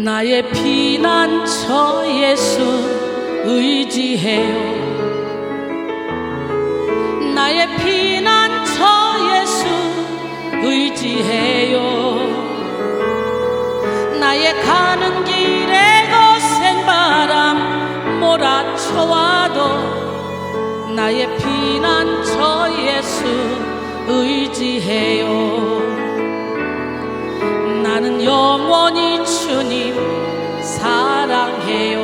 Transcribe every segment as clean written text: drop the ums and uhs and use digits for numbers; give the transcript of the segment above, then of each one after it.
나의 피난처 예수 의지해요. 나의 피난처 예수 의지해요. 나의 가는 길에 거센 바람 몰아쳐와도 나의 피난처 예수 의지해요. 나는 영원히 주님 사랑해요.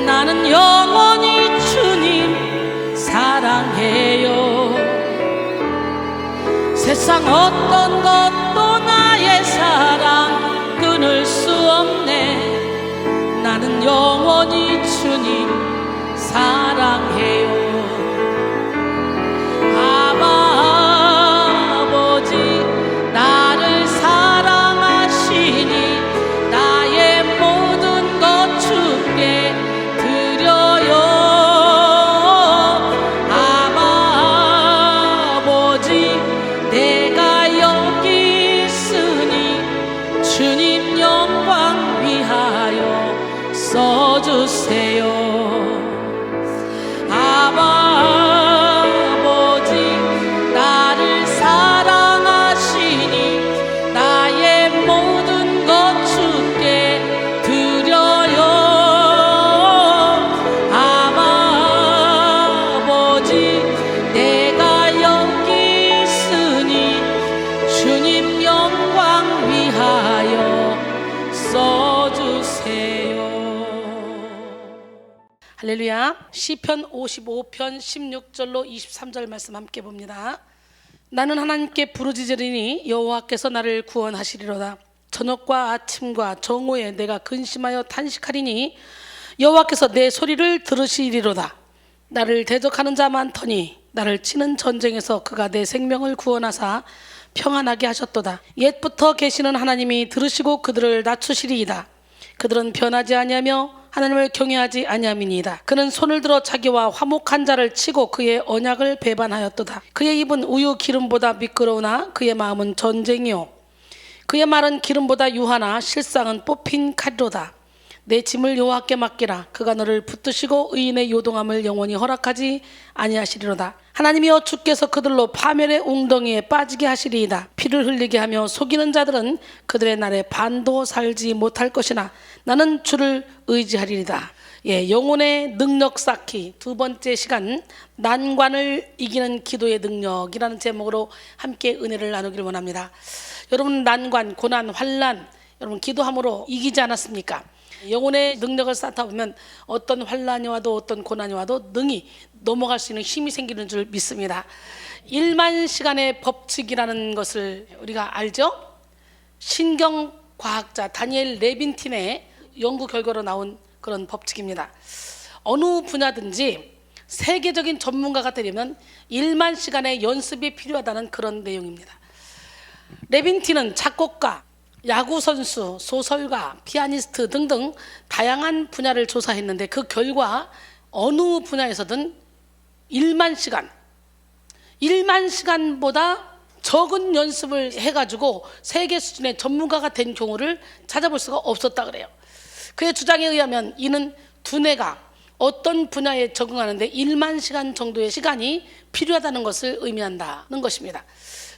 나는 영원히 주님 사랑해요. 세상 어떤 것도 나의 사랑 끊을 수 없네. 나는 영원히 주님 사랑해요. 아버지 나를 사랑하시니 나의 모든 것 주께 드려요. 아버지 내가 여기 있으니 주님 영광 위하여 써주세요. 아버지 나를 사랑하시니 나의 모든 것 주께 드려요. 아버지 내가 여기 있으니 주님 영광 위하여 써주세요. 할렐루야. 시편 55편 16절로 23절 말씀 함께 봅니다. 나는 하나님께 부르짖으리니 여호와께서 나를 구원하시리로다. 저녁과 아침과 정오에 내가 근심하여 탄식하리니 여호와께서 내 소리를 들으시리로다. 나를 대적하는 자 많더니 나를 치는 전쟁에서 그가 내 생명을 구원하사 평안하게 하셨도다. 옛부터 계시는 하나님이 들으시고 그들을 낮추시리이다. 그들은 변하지 아니하며 하나님을 경외하지 아니함이니이다. 그는 손을 들어 자기와 화목한 자를 치고 그의 언약을 배반하였도다. 그의 입은 우유 기름보다 미끄러우나 그의 마음은 전쟁이요 그의 말은 기름보다 유하나 실상은 뽑힌 칼이로다. 내 짐을 여호와께 맡기라. 그가 너를 붙드시고 의인의 요동함을 영원히 허락하지 아니하시리로다. 하나님이여 주께서 그들로 파멸의 웅덩이에 빠지게 하시리이다. 피를 흘리게 하며 속이는 자들은 그들의 날에 반도 살지 못할 것이나 나는 주를 의지하리이다. 영혼의 능력 쌓기 두 번째 시간, 난관을 이기는 기도의 능력이라는 제목으로 함께 은혜를 나누기를 원합니다. 여러분, 난관, 고난, 환난 여러분 기도함으로 이기지 않았습니까? 영혼의 능력을 쌓다 보면 어떤 환난이 와도 어떤 고난이 와도 능히 넘어갈 수 있는 힘이 생기는 줄 믿습니다. 1만 시간의 법칙이라는 것을 우리가 알죠? 신경과학자 다니엘 레빈틴의 연구 결과로 나온 그런 법칙입니다. 어느 분야든지 세계적인 전문가가 되려면 1만 시간의 연습이 필요하다는 그런 내용입니다. 레빈틴은 작곡가, 야구선수, 소설가, 피아니스트 등등 다양한 분야를 조사했는데 그 결과 어느 분야에서든 1만 시간보다 적은 연습을 해가지고 세계 수준의 전문가가 된 경우를 찾아볼 수가 없었다 그래요. 그의 주장에 의하면 이는 두뇌가 어떤 분야에 적응하는데 1만 시간 정도의 시간이 필요하다는 것을 의미한다는 것입니다.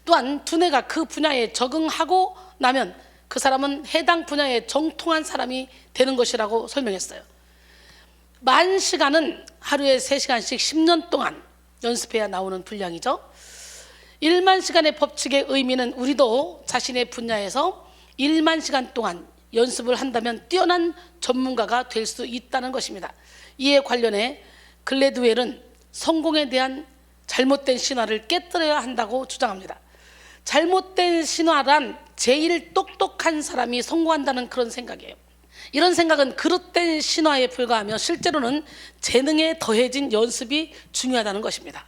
또한 두뇌가 그 분야에 적응하고 나면 그 사람은 해당 분야에 정통한 사람이 되는 것이라고 설명했어요. 10,000시간은 하루에 3시간씩 10년 동안 연습해야 나오는 분량이죠. 1만 시간의 법칙의 의미는 우리도 자신의 분야에서 1만 시간 동안 연습을 한다면 뛰어난 전문가가 될 수 있다는 것입니다. 이에 관련해 글래드웰은 성공에 대한 잘못된 신화를 깨뜨려야 한다고 주장합니다. 잘못된 신화란 제일 똑똑한 사람이 성공한다는 그런 생각이에요. 이런 생각은 그릇된 신화에 불과하며 실제로는 재능에 더해진 연습이 중요하다는 것입니다.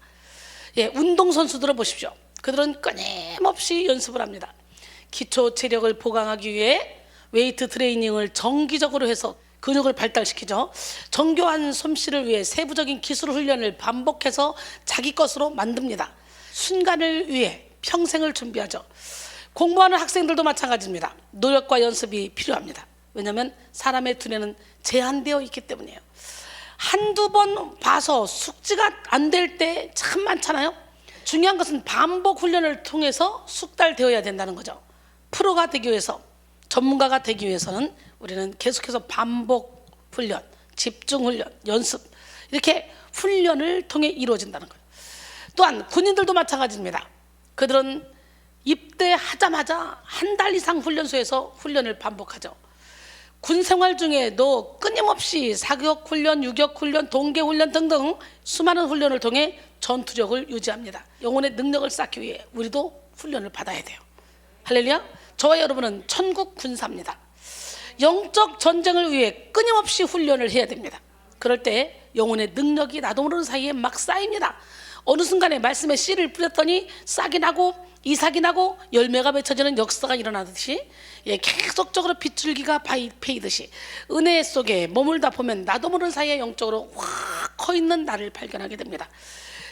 운동선수들을 보십시오. 그들은 끊임없이 연습을 합니다. 기초 체력을 보강하기 위해 웨이트 트레이닝을 정기적으로 해서 근육을 발달시키죠. 정교한 솜씨를 위해 세부적인 기술 훈련을 반복해서 자기 것으로 만듭니다. 순간을 위해 평생을 준비하죠. 공부하는 학생들도 마찬가지입니다. 노력과 연습이 필요합니다. 왜냐하면 사람의 두뇌는 제한되어 있기 때문이에요. 한두 번 봐서 숙지가 안 될 때 참 많잖아요. 중요한 것은 반복 훈련을 통해서 숙달되어야 된다는 거죠. 프로가 되기 위해서, 전문가가 되기 위해서는 우리는 계속해서 반복 훈련, 집중 훈련, 연습, 이렇게 훈련을 통해 이루어진다는 거예요. 또한 군인들도 마찬가지입니다. 그들은 입대하자마자 한 달 이상 훈련소에서 훈련을 반복하죠. 군 생활 중에도 끊임없이 사격 훈련, 유격 훈련, 동계 훈련 등등 수많은 훈련을 통해 전투력을 유지합니다. 영혼의 능력을 쌓기 위해 우리도 훈련을 받아야 돼요. 할렐루야. 저와 여러분은 천국 군사입니다. 영적 전쟁을 위해 끊임없이 훈련을 해야 됩니다. 그럴 때 영혼의 능력이 나도 모르는 사이에 막 쌓입니다. 어느 순간에 말씀에 씨를 뿌렸더니 싹이 나고 이삭이 나고 열매가 맺혀지는 역사가 일어나듯이, 계속적으로 빗줄기가 패이듯이 은혜 속에 머물다 보면 나도 모르는 사이에 영적으로 확 커있는 나를 발견하게 됩니다.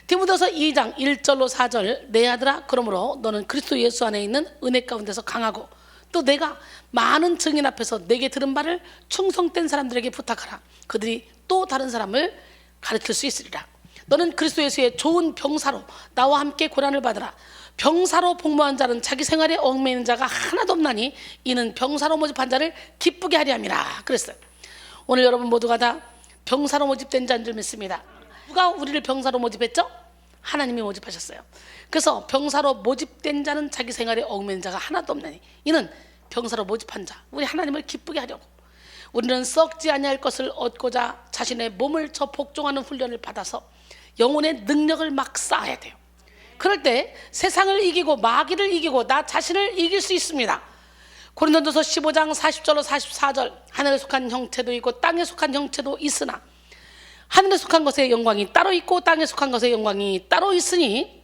디모데서 2장 1절로 4절, 내 아들아 그러므로 너는 그리스도 예수 안에 있는 은혜 가운데서 강하고 또 내가 많은 증인 앞에서 내게 들은 바를 충성된 사람들에게 부탁하라. 그들이 또 다른 사람을 가르칠 수 있으리라. 너는 그리스도 예수의 좋은 병사로 나와 함께 고난을 받으라. 병사로 복무한 자는 자기 생활에 얽매이는 자가 하나도 없나니 이는 병사로 모집한 자를 기쁘게 하려 함이라 그랬어요. 오늘 여러분 모두가 다 병사로 모집된 자인 줄 믿습니다. 누가 우리를 병사로 모집했죠? 하나님이 모집하셨어요. 그래서 병사로 모집된 자는 자기 생활에 얽매이는 자가 하나도 없나니 이는 병사로 모집한 자, 우리 하나님을 기쁘게 하려고. 우리는 썩지 아니할 것을 얻고자 자신의 몸을 저 복종하는 훈련을 받아서 영혼의 능력을 막 쌓아야 돼요. 그럴 때 세상을 이기고 마귀를 이기고 나 자신을 이길 수 있습니다. 고린도전서 15장 40절로 44절, 하늘에 속한 형체도 있고 땅에 속한 형체도 있으나 하늘에 속한 것의 영광이 따로 있고 땅에 속한 것의 영광이 따로 있으니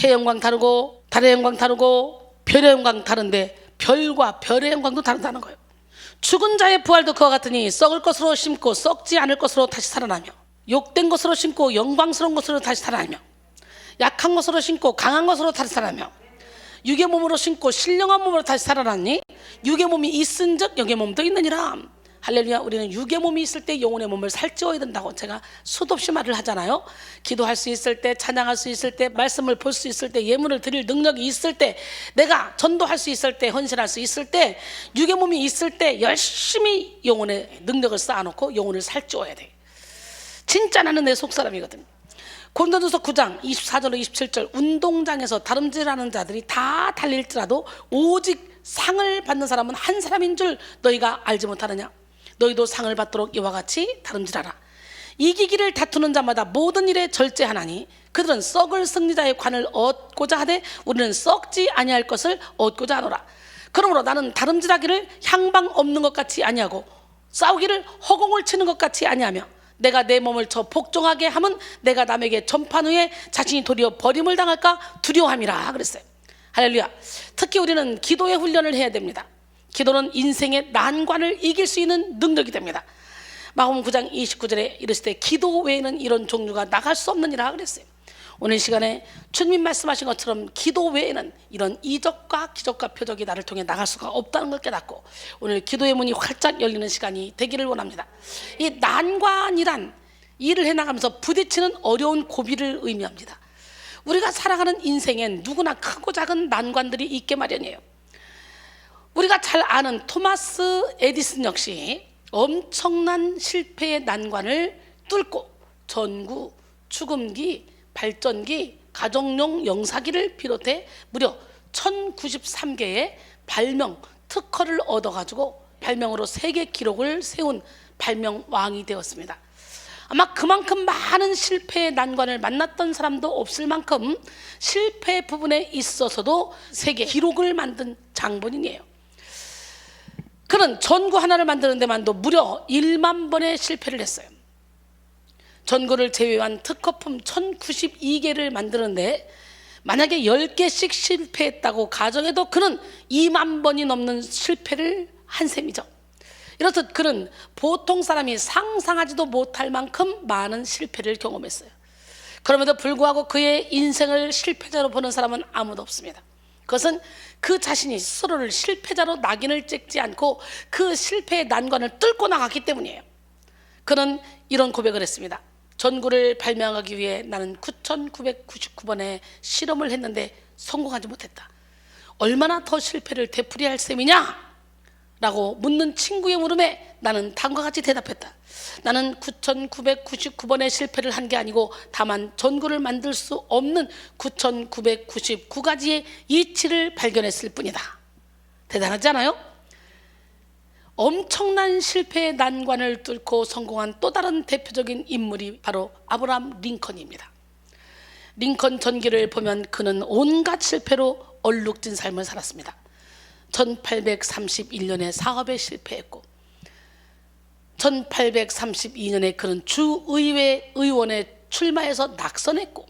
해 영광 다르고 달의 영광 다르고 별의 영광 다른데 별과 별의 영광도 다르다는 거예요. 죽은 자의 부활도 그와 같으니 썩을 것으로 심고 썩지 않을 것으로 다시 살아나며, 욕된 것으로 심고 영광스러운 것으로 다시 살아나며, 약한 것으로 심고 강한 것으로 다시 살아나며, 육의 몸으로 심고 신령한 몸으로 다시 살아났니 육의 몸이 있은즉 영의 몸도 있느니라. 할렐루야. 우리는 육의 몸이 있을 때 영혼의 몸을 살찌워야 된다고 제가 수도 없이 말을 하잖아요. 기도할 수 있을 때, 찬양할 수 있을 때, 말씀을 볼 수 있을 때, 예물을 드릴 능력이 있을 때, 내가 전도할 수 있을 때, 헌신할 수 있을 때, 육의 몸이 있을 때 열심히 영혼의 능력을 쌓아놓고 영혼을 살찌워야 돼. 진짜 나는 내 속사람이거든. 고린도전서 9장 24절로 27절, 운동장에서 다름질하는 자들이 다 달릴지라도 오직 상을 받는 사람은 한 사람인 줄 너희가 알지 못하느냐. 너희도 상을 받도록 이와 같이 다름질하라. 이기기를 다투는 자마다 모든 일에 절제하나니 그들은 썩을 승리자의 관을 얻고자 하되 우리는 썩지 아니할 것을 얻고자 하노라. 그러므로 나는 다름질하기를 향방 없는 것 같이 아니하고 싸우기를 허공을 치는 것 같이 아니하며, 내가 내 몸을 저 복종하게 하면 내가 남에게 전판 후에 자신이 도리어 버림을 당할까 두려워함이라 그랬어요. 할렐루야. 특히 우리는 기도의 훈련을 해야 됩니다. 기도는 인생의 난관을 이길 수 있는 능력이 됩니다. 마가복음 9장 29절에 이르시되 기도 외에는 이런 종류가 나갈 수 없느니라 그랬어요. 오늘 시간에 주님 말씀하신 것처럼 기도 외에는 이런 이적과 기적과 표적이 나를 통해 나갈 수가 없다는 걸 깨닫고 오늘 기도의 문이 활짝 열리는 시간이 되기를 원합니다. 이 난관이란 일을 해나가면서 부딪히는 어려운 고비를 의미합니다. 우리가 살아가는 인생엔 누구나 크고 작은 난관들이 있게 마련이에요. 우리가 잘 아는 토마스 에디슨 역시 엄청난 실패의 난관을 뚫고 전구, 축음기, 발전기, 가정용 영사기를 비롯해 무려 1093개의 발명 특허를 얻어가지고 발명으로 세계 기록을 세운 발명왕이 되었습니다. 아마 그만큼 많은 실패의 난관을 만났던 사람도 없을 만큼 실패 부분에 있어서도 세계 기록을 만든 장본인이에요. 그는 전구 하나를 만드는 데만도 무려 1만 번의 실패를 했어요. 전구를 제외한 특허품 1092개를 만드는데 만약에 10개씩 실패했다고 가정해도 그는 2만 번이 넘는 실패를 한 셈이죠. 이렇듯 그는 보통 사람이 상상하지도 못할 만큼 많은 실패를 경험했어요. 그럼에도 불구하고 그의 인생을 실패자로 보는 사람은 아무도 없습니다. 그것은 그 자신이 스스로를 실패자로 낙인을 찍지 않고 그 실패의 난관을 뚫고 나갔기 때문이에요. 그는 이런 고백을 했습니다. 전구를 발명하기 위해 나는 9,999번의 실험을 했는데 성공하지 못했다. 얼마나 더 실패를 되풀이할 셈이냐? 라고 묻는 친구의 물음에 나는 다음과 같이 대답했다. 나는 9,999번의 실패를 한 게 아니고 다만 전구를 만들 수 없는 9,999가지의 이치를 발견했을 뿐이다. 대단하지 않아요? 엄청난 실패의 난관을 뚫고 성공한 또 다른 대표적인 인물이 바로 아브라함 링컨입니다. 링컨 전기를 보면 그는 온갖 실패로 얼룩진 삶을 살았습니다. 1831년에 사업에 실패했고 1832년에 그는 주의회 의원에 출마해서 낙선했고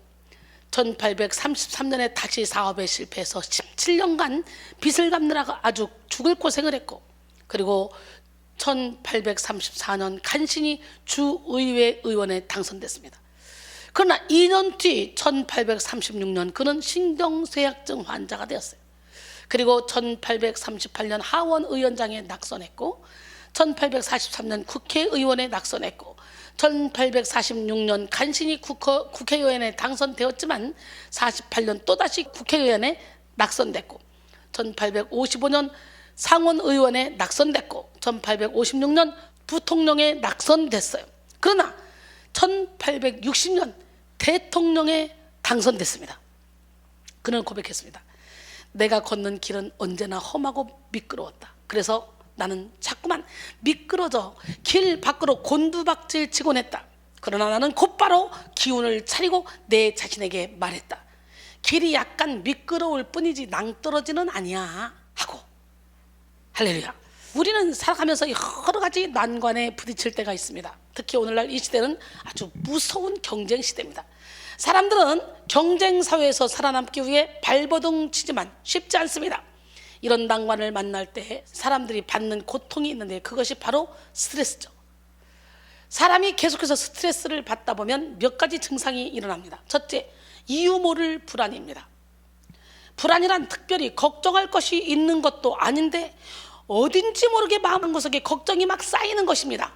1833년에 다시 사업에 실패해서 17년간 빚을 갚느라고 아주 죽을 고생을 했고 그리고 1834년 간신히 주의회 의원에 당선됐습니다. 그러나 2년 뒤 1836년 그는 신경쇠약증 환자가 되었어요. 그리고 1838년 하원의원장에 낙선했고 1843년 국회의원에 낙선했고 1846년 간신히 국회의원에 당선되었지만 48년 또다시 국회의원에 낙선됐고 1855년 상원의원에 낙선됐고 1856년 부통령에 낙선됐어요. 그러나 1860년 대통령에 당선됐습니다. 그는 고백했습니다. 내가 걷는 길은 언제나 험하고 미끄러웠다. 그래서 나는 자꾸만 미끄러져 길 밖으로 곤두박질 치곤 했다. 그러나 나는 곧바로 기운을 차리고 내 자신에게 말했다. 길이 약간 미끄러울 뿐이지 낭떠러지는 아니야 하고. 할렐루야. 우리는 살아가면서 여러 가지 난관에 부딪힐 때가 있습니다. 특히 오늘날 이 시대는 아주 무서운 경쟁 시대입니다. 사람들은 경쟁 사회에서 살아남기 위해 발버둥 치지만 쉽지 않습니다. 이런 난관을 만날 때 사람들이 받는 고통이 있는데 그것이 바로 스트레스죠. 사람이 계속해서 스트레스를 받다 보면 몇 가지 증상이 일어납니다. 첫째, 이유 모를 불안입니다. 불안이란 특별히 걱정할 것이 있는 것도 아닌데 어딘지 모르게 마음구석에 걱정이 막 쌓이는 것입니다.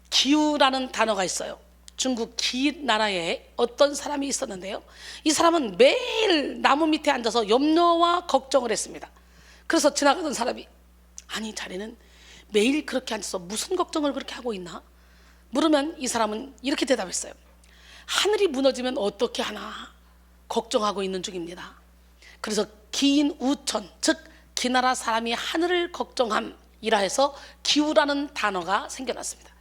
기우라는 단어가 있어요. 중국 기 나라에 어떤 사람이 있었는데요. 이 사람은 매일 나무 밑에 앉아서 염려와 걱정을 했습니다. 그래서 지나가던 사람이 아니 자네는 매일 그렇게 앉아서 무슨 걱정을 그렇게 하고 있나? 물으면 이 사람은 이렇게 대답했어요. 하늘이 무너지면 어떻게 하나 걱정하고 있는 중입니다. 그래서 기인 우천, 즉 기나라 사람이 하늘을 걱정함이라 해서 기우라는 단어가 생겨났습니다.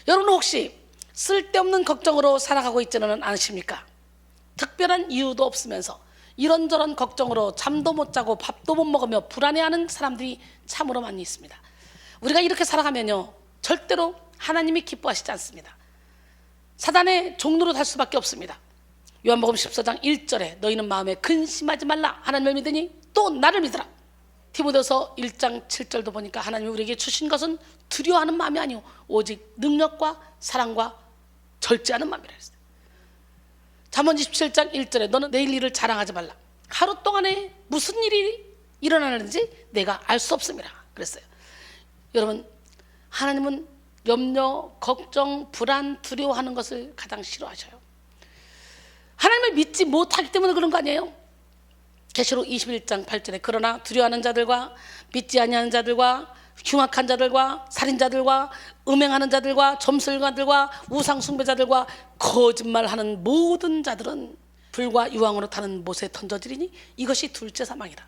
여러분 혹시 쓸데없는 걱정으로 살아가고 있지는 않으십니까? 특별한 이유도 없으면서 이런저런 걱정으로 잠도 못 자고 밥도 못 먹으며 불안해하는 사람들이 참으로 많이 있습니다. 우리가 이렇게 살아가면요 절대로 하나님이 기뻐하시지 않습니다. 사단의 종로로 달 수밖에 없습니다. 요한복음 14장 1절에 너희는 마음에 근심하지 말라 하나님을 믿으니 또 나를 믿으라. 디모데서 1장 7절도 보니까 하나님이 우리에게 주신 것은 두려워하는 마음이 아니오 오직 능력과 사랑과 절제하는 마음이라 했어요. 잠언 27장 1절에 너는 내일 일을 자랑하지 말라. 하루 동안에 무슨 일이 일어나는지 내가 알 수 없음이라 그랬어요. 여러분 하나님은 염려, 걱정, 불안, 두려워하는 것을 가장 싫어하셔요. 하나님을 믿지 못하기 때문에 그런 거 아니에요? 계시록 21장 8절에 그러나 두려워하는 자들과 믿지 아니하는 자들과 흉악한 자들과 살인자들과 음행하는 자들과 점술가들과 우상 숭배자들과 거짓말하는 모든 자들은 불과 유황으로 타는 못에 던져지리니 이것이 둘째 사망이라.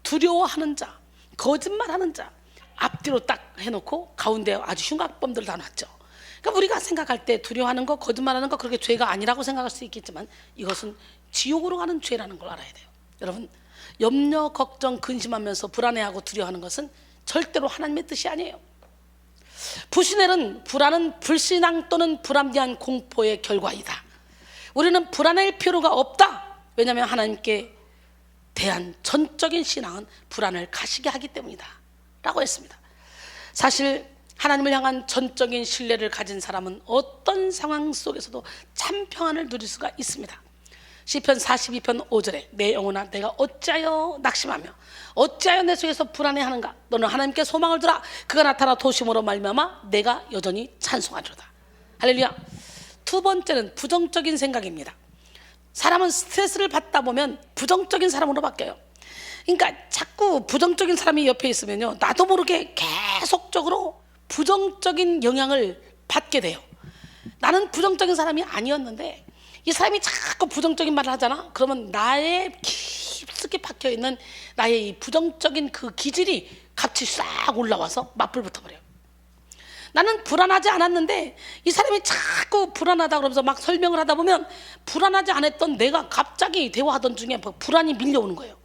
두려워하는 자, 거짓말하는 자 앞뒤로 딱 해놓고 가운데 아주 흉악범들을 다 놨죠. 그러니까 우리가 생각할 때 두려워하는 거, 거짓말하는 거 그렇게 죄가 아니라고 생각할 수 있겠지만 이것은 지옥으로 가는 죄라는 걸 알아야 돼요. 여러분 염려, 걱정, 근심하면서 불안해하고 두려워하는 것은 절대로 하나님의 뜻이 아니에요. 불신앙은 불신앙 또는 불합리한 공포의 결과이다. 우리는 불안할 필요가 없다. 왜냐하면 하나님께 대한 전적인 신앙은 불안을 가시게 하기 때문이다 라고 했습니다. 사실 하나님을 향한 전적인 신뢰를 가진 사람은 어떤 상황 속에서도 참 평안을 누릴 수가 있습니다. 시편 42편 5절에 내 영혼아 내가 어찌하여 낙심하며 어찌하여 내 속에서 불안해하는가. 너는 하나님께 소망을 두라. 그가 나타나 도심으로 말미암아 내가 여전히 찬송하리로다. 할렐루야. 두 번째는 부정적인 생각입니다. 사람은 스트레스를 받다 보면 부정적인 사람으로 바뀌어요. 그러니까 자꾸 부정적인 사람이 옆에 있으면요, 나도 모르게 계속적으로 부정적인 영향을 받게 돼요. 나는 부정적인 사람이 아니었는데 이 사람이 자꾸 부정적인 말을 하잖아. 그러면 나의 깊숙이 박혀있는 나의 이 부정적인 그 기질이 같이 싹 올라와서 맞불 붙어버려요. 나는 불안하지 않았는데 이 사람이 자꾸 불안하다 그러면서 막 설명을 하다 보면 불안하지 않았던 내가 갑자기 대화하던 중에 불안이 밀려오는 거예요.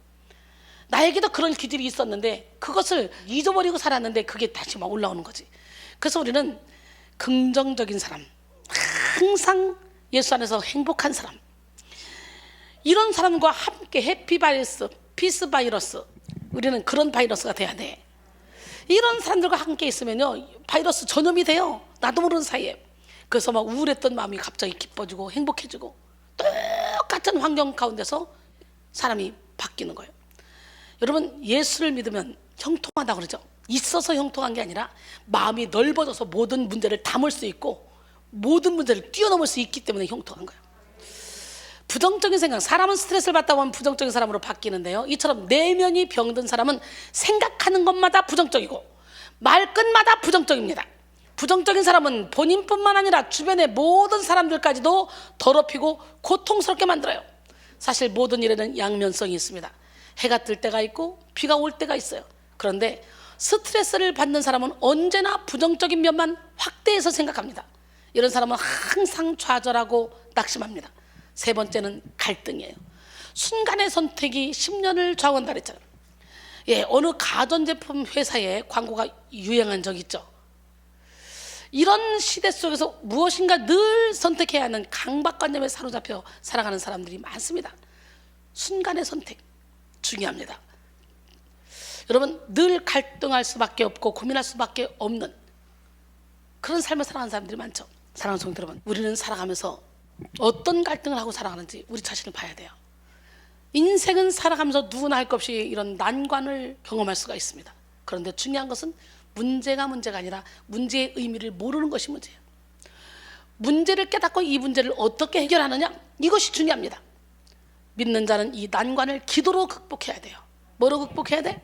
나에게도 그런 기질이 있었는데 그것을 잊어버리고 살았는데 그게 다시 막 올라오는 거지. 그래서 우리는 긍정적인 사람, 항상 예수 안에서 행복한 사람, 이런 사람과 함께 해피 바이러스, 피스 바이러스, 우리는 그런 바이러스가 돼야 돼. 이런 사람들과 함께 있으면요, 바이러스 전염이 돼요. 나도 모르는 사이에. 그래서 막 우울했던 마음이 갑자기 기뻐지고 행복해지고 똑같은 환경 가운데서 사람이 바뀌는 거예요. 여러분, 예수를 믿으면 형통하다고 그러죠. 있어서 형통한 게 아니라 마음이 넓어져서 모든 문제를 담을 수 있고 모든 문제를 뛰어넘을 수 있기 때문에 형통한 거예요. 부정적인 생각, 사람은 스트레스를 받다 보면 부정적인 사람으로 바뀌는데요, 이처럼 내면이 병든 사람은 생각하는 것마다 부정적이고 말끝마다 부정적입니다. 부정적인 사람은 본인뿐만 아니라 주변의 모든 사람들까지도 더럽히고 고통스럽게 만들어요. 사실 모든 일에는 양면성이 있습니다. 해가 뜰 때가 있고 비가 올 때가 있어요. 그런데 스트레스를 받는 사람은 언제나 부정적인 면만 확대해서 생각합니다. 이런 사람은 항상 좌절하고 낙심합니다. 세 번째는 갈등이에요. 순간의 선택이 10년을 좌우한다 그랬잖아요. 어느 가전제품 회사에 광고가 유행한 적 있죠. 이런 시대 속에서 무엇인가 늘 선택해야 하는 강박관념에 사로잡혀 살아가는 사람들이 많습니다. 순간의 선택 중요합니다. 여러분, 늘 갈등할 수밖에 없고 고민할 수밖에 없는 그런 삶을 살아가는 사람들이 많죠. 사랑하는 성도 여러분, 우리는 살아가면서 어떤 갈등을 하고 살아가는지 우리 자신을 봐야 돼요. 인생은 살아가면서 누구나 할 것 없이 이런 난관을 경험할 수가 있습니다. 그런데 중요한 것은 문제가 아니라 문제의 의미를 모르는 것이 문제예요. 문제를 깨닫고 이 문제를 어떻게 해결하느냐, 이것이 중요합니다. 믿는 자는 이 난관을 기도로 극복해야 돼요. 뭐로 극복해야 돼?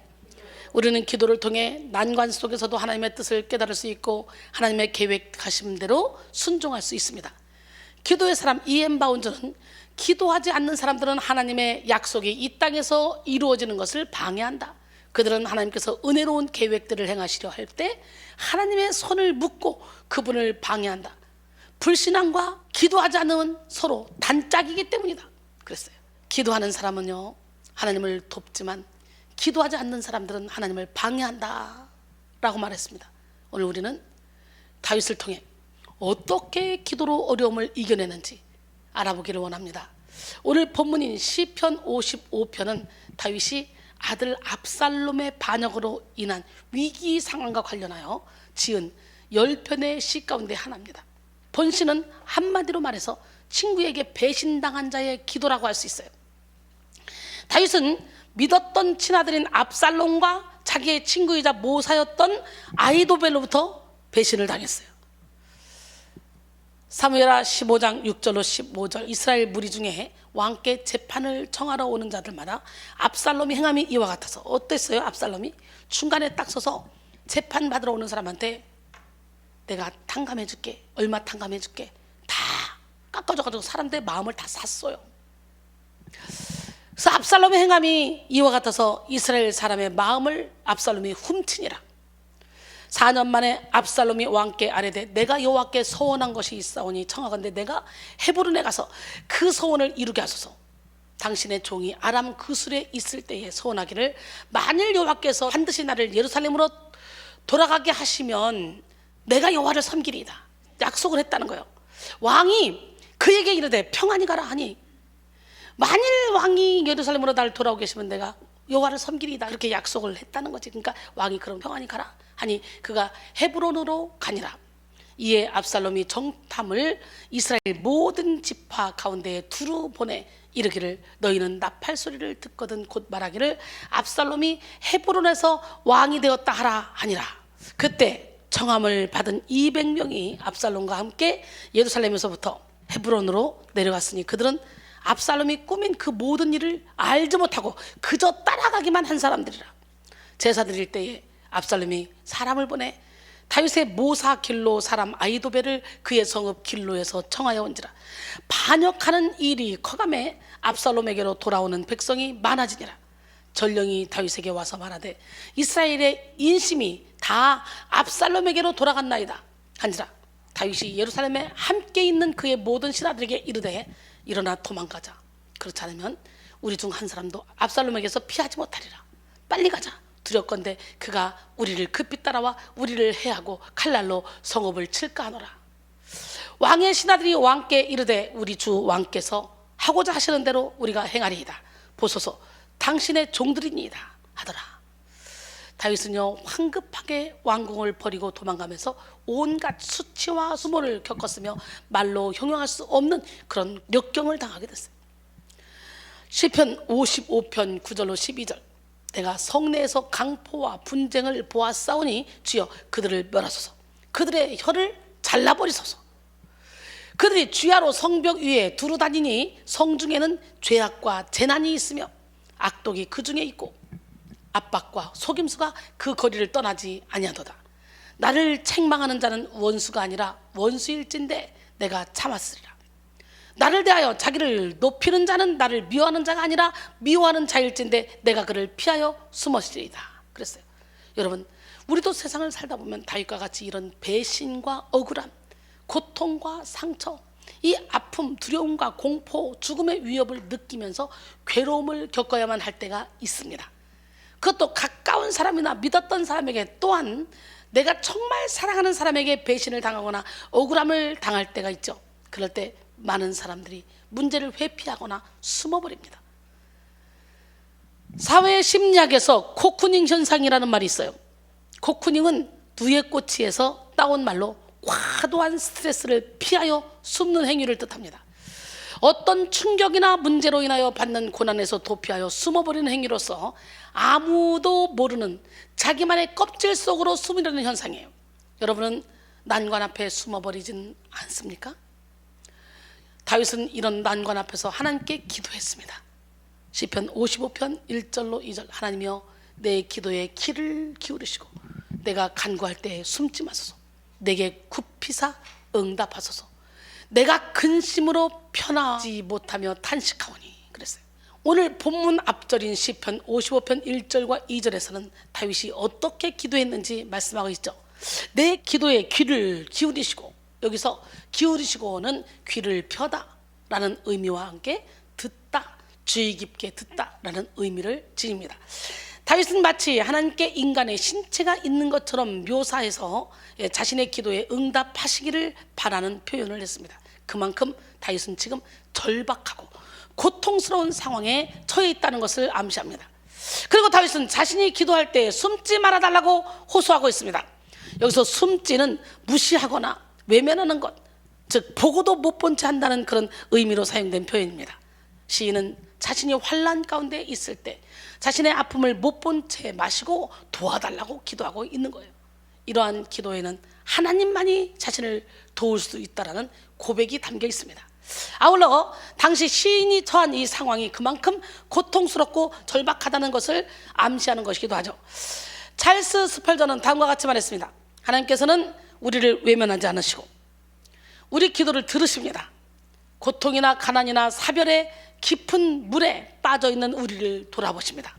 우리는 기도를 통해 난관 속에서도 하나님의 뜻을 깨달을 수 있고 하나님의 계획하신 대로 순종할 수 있습니다. 기도의 사람 이엠 바운저는 기도하지 않는 사람들은 하나님의 약속이 이 땅에서 이루어지는 것을 방해한다. 그들은 하나님께서 은혜로운 계획들을 행하시려 할 때 하나님의 손을 묶고 그분을 방해한다. 불신앙과 기도하지 않는 서로 단짝이기 때문이다 그랬어요. 기도하는 사람은요, 하나님을 돕지만 기도하지 않는 사람들은 하나님을 방해한다 라고 말했습니다. 오늘 우리는 다윗을 통해 어떻게 기도로 어려움을 이겨내는지 알아보기를 원합니다. 오늘 본문인 시편 55편은 다윗이 아들 압살롬의 반역으로 인한 위기 상황과 관련하여 지은 10편의 시 가운데 하나입니다. 본시는 한마디로 말해서 친구에게 배신당한 자의 기도라고 할 수 있어요. 다윗은 믿었던 친아들인 압살롬과 자기의 친구이자 모사였던 아히도벨로부터 배신을 당했어요. 사무엘하 15장 6절로 15절, 이스라엘 무리 중에 왕께 재판을 청하러 오는 자들마다 압살롬이 행함이 이와 같아서, 어땠어요? 압살롬이 중간에 딱 서서 재판 받으러 오는 사람한테 내가 탕감해 줄게, 얼마 탕감해 줄게, 다 깎아줘가지고 사람들의 마음을 다 샀어요. 그래서 압살롬의 행함이 이와 같아서 이스라엘 사람의 마음을 압살롬이 훔치니라. 4년 만에 압살롬이 왕께 아뢰되 내가 여호와께 서원한 것이 있사오니 청하건대 내가 헤브론에 가서 그 서원을 이루게 하소서. 당신의 종이 아람 그술에 있을 때에 서원하기를 만일 여호와께서 반드시 나를 예루살렘으로 돌아가게 하시면 내가 여호와를 섬기리이다. 약속을 했다는 거예요. 왕이 그에게 이르되 평안히 가라 하니, 만일 왕이 예루살렘으로 나를 돌아오게 하시면 내가 여호와를 섬기리이다, 그렇게 약속을 했다는 거지. 그러니까 왕이 그럼 평안히 가라 하니 그가 헤브론으로 가니라. 이에 압살롬이 정탐을 이스라엘 모든 지파 가운데에 두루 보내 이르기를 너희는 나팔 소리를 듣거든 곧 말하기를 압살롬이 헤브론에서 왕이 되었다 하라 하니라. 그때 청함을 받은 200명이 압살롬과 함께 예루살렘에서부터 헤브론으로 내려갔으니 그들은 압살롬이 꾸민 그 모든 일을 알지 못하고 그저 따라가기만 한 사람들이라. 제사 드릴 때에 압살롬이 사람을 보내 다윗의 모사 길로 사람 아히도벨을 그의 성읍 길로에서 청하여 온지라. 반역하는 일이 커감해 압살롬에게로 돌아오는 백성이 많아지니라. 전령이 다윗에게 와서 말하되 이스라엘의 인심이 다 압살롬에게로 돌아갔나이다 한지라. 다윗이 예루살렘에 함께 있는 그의 모든 신하들에게 이르되 일어나 도망가자. 그렇지 않으면 우리 중 한 사람도 압살롬에게서 피하지 못하리라. 빨리 가자. 두렵건대 그가 우리를 급히 따라와 우리를 해하고 칼날로 성읍을 칠까 하노라. 왕의 신하들이 왕께 이르되 우리 주 왕께서 하고자 하시는 대로 우리가 행하리이다. 보소서 당신의 종들이니이다 하더라. 다윗은요 황급하게 왕궁을 버리고 도망가면서 온갖 수치와 수모를 겪었으며 말로 형용할 수 없는 그런 역경을 당하게 됐어요. 시편 55편 9절로 12절. 내가 성내에서 강포와 분쟁을 보았사오니 주여 그들을 멸하소서. 그들의 혀를 잘라버리소서. 그들이 주야로 성벽 위에 두루 다니니 성중에는 죄악과 재난이 있으며 악독이 그 중에 있고 압박과 속임수가 그 거리를 떠나지 아니하도다. 나를 책망하는 자는 원수가 아니라 원수일진데 내가 참았으리라. 나를 대하여 자기를 높이는 자는 나를 미워하는 자가 아니라 미워하는 자일진데 내가 그를 피하여 숨었으리이다. 그랬어요. 여러분 우리도 세상을 살다 보면 다윗과 같이 이런 배신과 억울함, 고통과 상처, 이 아픔, 두려움과 공포, 죽음의 위협을 느끼면서 괴로움을 겪어야만 할 때가 있습니다. 그것도 가까운 사람이나 믿었던 사람에게, 또한 내가 정말 사랑하는 사람에게 배신을 당하거나 억울함을 당할 때가 있죠. 그럴 때 많은 사람들이 문제를 회피하거나 숨어버립니다. 사회 심리학에서 코쿠닝 현상이라는 말이 있어요. 코쿠닝은 누에꼬치에서 따온 말로 과도한 스트레스를 피하여 숨는 행위를 뜻합니다. 어떤 충격이나 문제로 인하여 받는 고난에서 도피하여 숨어버리는 행위로서 아무도 모르는 자기만의 껍질 속으로 숨으려는 현상이에요. 여러분은 난관 앞에 숨어버리진 않습니까? 다윗은 이런 난관 앞에서 하나님께 기도했습니다. 시편 55편 1절로 2절. 하나님이여 내 기도에 귀를 기울이시고 내가 간구할 때에 숨지 마소서. 내게 굽히사 응답하소서. 내가 근심으로 편하지 못하며 탄식하오니. 그랬어요. 오늘 본문 앞절인 시편 55편 1절과 2절에서는 다윗이 어떻게 기도했는지 말씀하고 있죠. 내 기도에 귀를 기울이시고, 여기서 기울이시고는 귀를 펴다 라는 의미와 함께 듣다, 주의 깊게 듣다 라는 의미를 지닙니다. 다윗은 마치 하나님께 인간의 신체가 있는 것처럼 묘사해서 자신의 기도에 응답하시기를 바라는 표현을 했습니다. 그만큼 다윗은 지금 절박하고 고통스러운 상황에 처해 있다는 것을 암시합니다. 그리고 다윗은 자신이 기도할 때 숨지 말아달라고 호소하고 있습니다. 여기서 숨지는 무시하거나 외면하는 것, 즉 보고도 못 본 채 한다는 그런 의미로 사용된 표현입니다. 시인은 자신이 환난 가운데 있을 때 자신의 아픔을 못 본 채 마시고 도와달라고 기도하고 있는 거예요. 이러한 기도에는 하나님만이 자신을 도울 수 있다라는 고백이 담겨 있습니다. 아울러 당시 시인이 처한 이 상황이 그만큼 고통스럽고 절박하다는 것을 암시하는 것이기도 하죠. 찰스 스펄전은 다음과 같이 말했습니다. 하나님께서는 우리를 외면하지 않으시고 우리 기도를 들으십니다. 고통이나 가난이나 사별의 깊은 물에 빠져있는 우리를 돌아보십니다.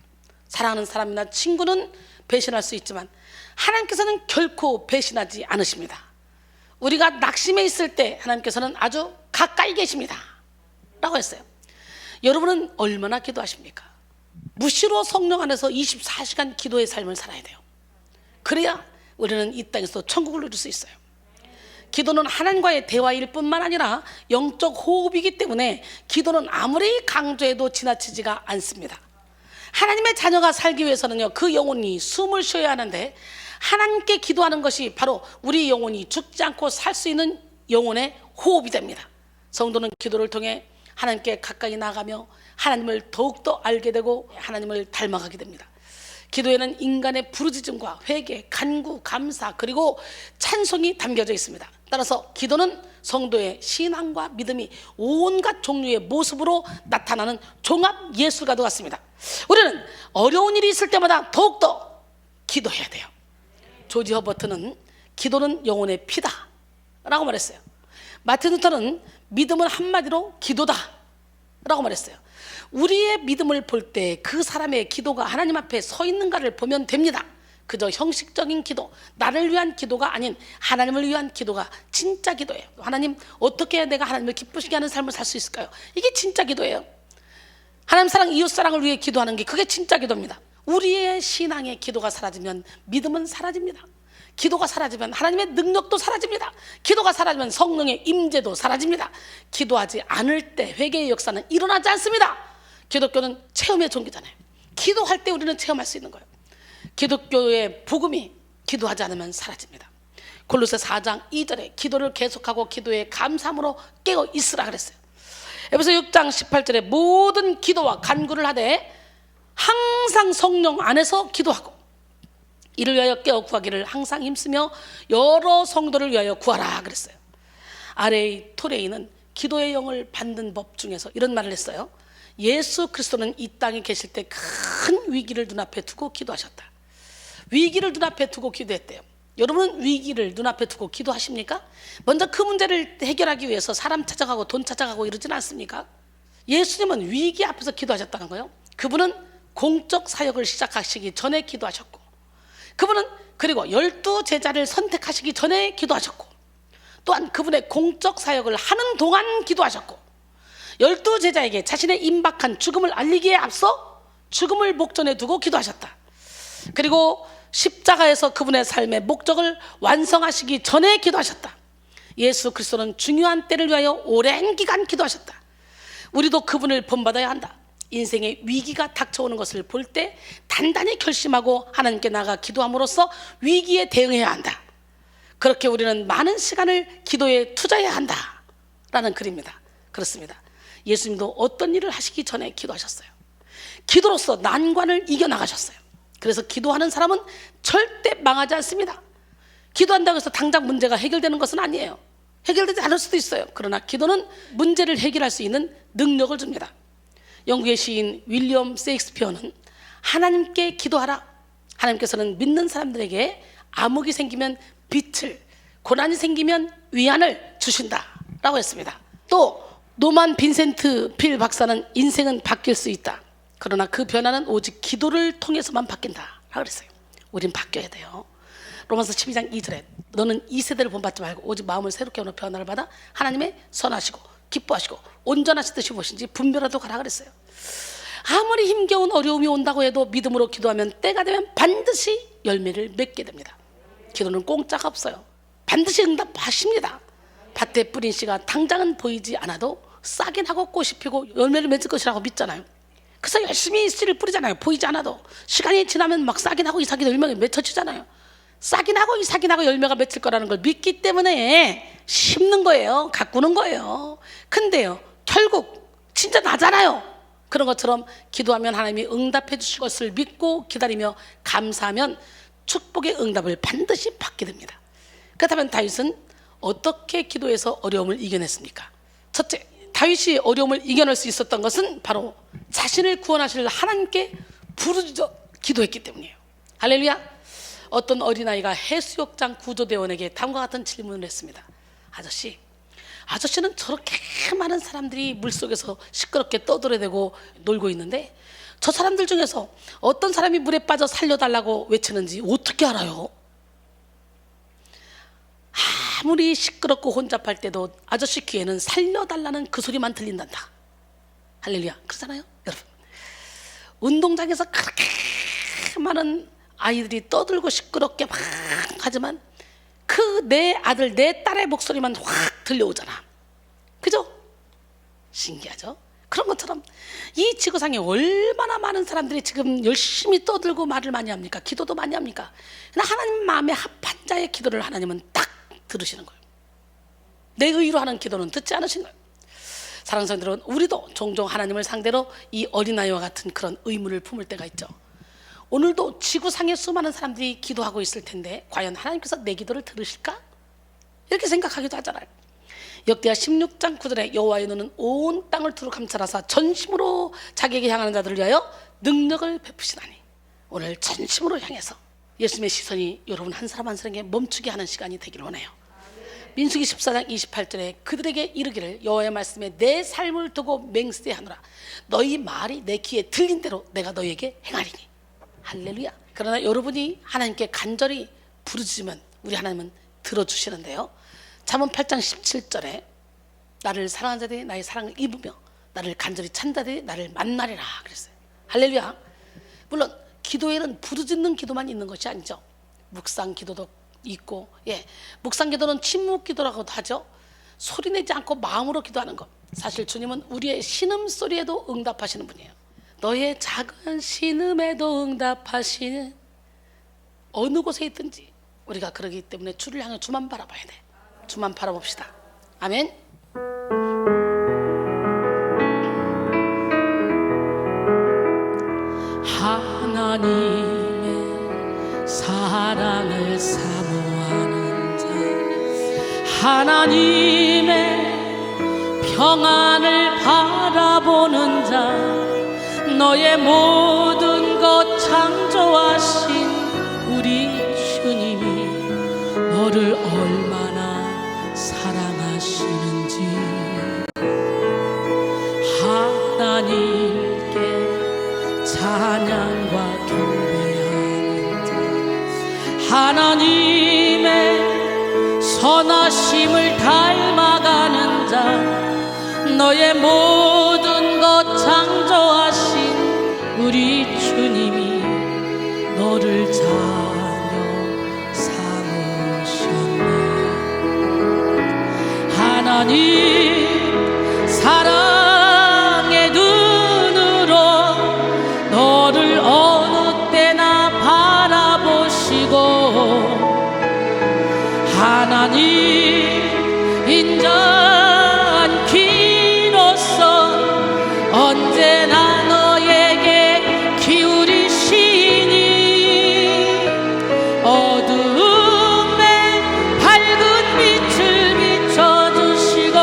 사랑하는 사람이나 친구는 배신할 수 있지만 하나님께서는 결코 배신하지 않으십니다. 우리가 낙심해 있을 때 하나님께서는 아주 가까이 계십니다 라고 했어요. 여러분은 얼마나 기도하십니까? 무시로 성령 안에서 24시간 기도의 삶을 살아야 돼요. 그래야 우리는 이 땅에서 천국을 누릴 수 있어요. 기도는 하나님과의 대화일 뿐만 아니라 영적 호흡이기 때문에 기도는 아무리 강조해도 지나치지가 않습니다. 하나님의 자녀가 살기 위해서는요, 그 영혼이 숨을 쉬어야 하는데 하나님께 기도하는 것이 바로 우리 영혼이 죽지 않고 살 수 있는 영혼의 호흡이 됩니다. 성도는 기도를 통해 하나님께 가까이 나가며 하나님을 더욱더 알게 되고 하나님을 닮아가게 됩니다. 기도에는 인간의 부르짖음과 회개, 간구, 감사 그리고 찬송이 담겨져 있습니다. 따라서 기도는 성도의 신앙과 믿음이 온갖 종류의 모습으로 나타나는 종합 예술가도 같습니다. 우리는 어려운 일이 있을 때마다 더욱더 기도해야 돼요. 조지 허버트는 기도는 영혼의 피다 라고 말했어요. 마틴 루터는 믿음은 한마디로 기도다 라고 말했어요. 우리의 믿음을 볼 때 그 사람의 기도가 하나님 앞에 서 있는가를 보면 됩니다. 그저 형식적인 기도, 나를 위한 기도가 아닌 하나님을 위한 기도가 진짜 기도예요. 하나님, 어떻게 해야 내가 하나님을 기쁘시게 하는 삶을 살 수 있을까요? 이게 진짜 기도예요. 하나님 사랑, 이웃 사랑을 위해 기도하는 게 그게 진짜 기도입니다. 우리의 신앙의 기도가 사라지면 믿음은 사라집니다. 기도가 사라지면 하나님의 능력도 사라집니다. 기도가 사라지면 성령의 임재도 사라집니다. 기도하지 않을 때 회개의 역사는 일어나지 않습니다. 기독교는 체험의 종교잖아요. 기도할 때 우리는 체험할 수 있는 거예요. 기독교의 복음이 기도하지 않으면 사라집니다. 골로새 4장 2절에 기도를 계속하고 기도에 감사함으로 깨어 있으라 그랬어요. 에베소 6장 18절에 모든 기도와 간구를 하되 항상 성령 안에서 기도하고 이를 위하여 깨어 구하기를 항상 힘쓰며 여러 성도를 위하여 구하라 그랬어요. R.A. 토레이는 기도의 영을 받는 법 중에서 이런 말을 했어요. 예수 그리스도는 이 땅에 계실 때 큰 위기를 눈앞에 두고 기도하셨다. 위기를 눈앞에 두고 기도했대요. 여러분은 위기를 눈앞에 두고 기도하십니까? 먼저 그 문제를 해결하기 위해서 사람 찾아가고 돈 찾아가고 이러지는 않습니까? 예수님은 위기 앞에서 기도하셨다는 거예요. 그분은 공적 사역을 시작하시기 전에 기도하셨고, 그분은 그리고 12제자를 선택하시기 전에 기도하셨고, 또한 그분의 공적 사역을 하는 동안 기도하셨고, 12제자에게 자신의 임박한 죽음을 알리기에 앞서 죽음을 목전에 두고 기도하셨다. 그리고 십자가에서 그분의 삶의 목적을 완성하시기 전에 기도하셨다. 예수 그리스도는 중요한 때를 위하여 오랜 기간 기도하셨다. 우리도 그분을 본받아야 한다. 인생의 위기가 닥쳐오는 것을 볼 때 단단히 결심하고 하나님께 나가 기도함으로써 위기에 대응해야 한다. 그렇게 우리는 많은 시간을 기도에 투자해야 한다 라는 글입니다. 그렇습니다. 예수님도 어떤 일을 하시기 전에 기도하셨어요. 기도로서 난관을 이겨나가셨어요. 그래서 기도하는 사람은 절대 망하지 않습니다. 기도한다고 해서 당장 문제가 해결되는 것은 아니에요. 해결되지 않을 수도 있어요. 그러나 기도는 문제를 해결할 수 있는 능력을 줍니다. 영국의 시인 윌리엄 셰익스피어는 하나님께 기도하라. 하나님께서는 믿는 사람들에게 암흑이 생기면 빛을, 고난이 생기면 위안을 주신다 라고 했습니다. 또 노만 빈센트 필 박사는 인생은 바뀔 수 있다. 그러나 그 변화는 오직 기도를 통해서만 바뀐다 라고 그랬어요. 우린 바뀌어야 돼요. 로마서 12장 2절에 너는 이 세대를 본받지 말고 오직 마음을 새롭게 하는 변화를 받아 하나님의 선하시고 기뻐하시고 온전하신 뜻이 무엇인지 분별하도록 하라 그랬어요. 아무리 힘겨운 어려움이 온다고 해도 믿음으로 기도하면 때가 되면 반드시 열매를 맺게 됩니다. 기도는 공짜가 없어요. 반드시 응답하십니다. 밭에 뿌린 씨가 당장은 보이지 않아도 싹이 나고 꽃이 피고 열매를 맺을 것이라고 믿잖아요. 그래서 열심히 씨를 뿌리잖아요. 보이지 않아도 시간이 지나면 막 싹이 나고 이삭이 열매가 맺혀지잖아요. 싹이 나고 이삭이 나고 열매가 맺힐 거라는 걸 믿기 때문에 심는 거예요. 가꾸는 거예요. 근데요, 결국 진짜 나잖아요. 그런 것처럼 기도하면 하나님이 응답해 주실 것을 믿고 기다리며 감사하면 축복의 응답을 반드시 받게 됩니다. 그렇다면 다윗은 어떻게 기도해서 어려움을 이겨냈습니까? 첫째, 다윗이 어려움을 이겨낼 수 있었던 것은 바로 자신을 구원하실 하나님께 부르짖어 기도했기 때문이에요. 할렐루야. 어떤 어린아이가 해수욕장 구조대원에게 다음과 같은 질문을 했습니다. 아저씨는 저렇게 많은 사람들이 물속에서 시끄럽게 떠들어대고 놀고 있는데 저 사람들 중에서 어떤 사람이 물에 빠져 살려달라고 외치는지 어떻게 알아요? 아무리 시끄럽고 혼잡할 때도 아저씨 귀에는 살려달라는 그 소리만 들린단다. 할렐루야. 그렇잖아요 여러분. 운동장에서 그렇게 많은 아이들이 떠들고 시끄럽게 막 하지만 그 내 아들 내 딸의 목소리만 확 들려오잖아. 그죠? 신기하죠? 그런 것처럼 이 지구상에 얼마나 많은 사람들이 지금 열심히 떠들고 말을 많이 합니까? 기도도 많이 합니까? 그러나 하나님 마음에 합한 자의 기도를 하나님은 딱 들으시는 거예요. 내 의로 하는 기도는 듣지 않으신 거예요. 사랑하는 성도들은 우리도 종종 하나님을 상대로 이 어린아이와 같은 그런 의문을 품을 때가 있죠. 오늘도 지구상에 수많은 사람들이 기도하고 있을 텐데 과연 하나님께서 내 기도를 들으실까? 이렇게 생각하기도 하잖아요. 역대하 16장 9절에 여호와의 눈은 온 땅을 두루 감찰하사 전심으로 자기에게 향하는 자들을 위하여 능력을 베푸시나니, 오늘 전심으로 향해서 예수님의 시선이 여러분 한 사람 한 사람에게 멈추게 하는 시간이 되기를 원해요. 민수기 14장 28절에 그들에게 이르기를 여호와의 말씀에 내 삶을 두고 맹세하노라. 너희 말이 내 귀에 들린 대로 내가 너희에게 행하리니. 할렐루야. 그러나 여러분이 하나님께 간절히 부르짖으면 우리 하나님은 들어주시는데요. 잠언 8장 17절에 나를 사랑하는 자들이 나의 사랑을 입으며 나를 간절히 찾는 자들이 나를 만나리라 그랬어요. 할렐루야. 물론 기도에는 부르짖는 기도만 있는 것이 아니죠. 묵상 기도도 있고, 묵상 기도는 침묵 기도라고도 하죠. 소리내지 않고 마음으로 기도하는 것. 사실 주님은 우리의 신음소리에도 응답하시는 분이에요. 너의 작은 신음에도 응답하시는, 어느 곳에 있든지 우리가 그러기 때문에 주를 향해 주만 바라봐야 돼. 주만 바라봅시다. 아멘. 하나님의 사랑을 사모하는 자, 하나님의 평안을 바라보는 자, 너의 모든 것 창조하신 우리 주님이 너를 얼마나 사랑하시는지 하나님께 찬양과 경배하는 자, 하나님의 선하심을 닮아가는 자, 너의 모든 것 창조하신 우리 주님이 너를 자녀 삼으셨네. 하나님 사랑의 눈으로 너를 어느 때나 바라보시고, 하나님 인자한 귀로서 언제나 너에게 기울이시니, 어둠에 밝은 빛을 비춰주시고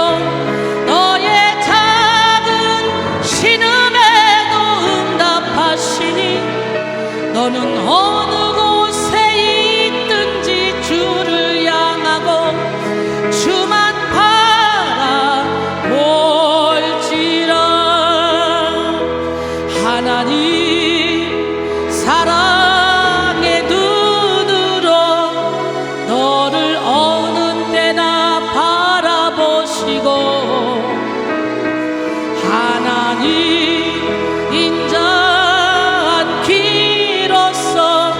너의 작은 신음에도 응답하시니, 너는 어느 곳에 있든지 주를 향하고 주만 바라볼지라. 하나님 사랑의 눈으로 너를 어느 때나 바라보시고, 하나님 인자한 귀로서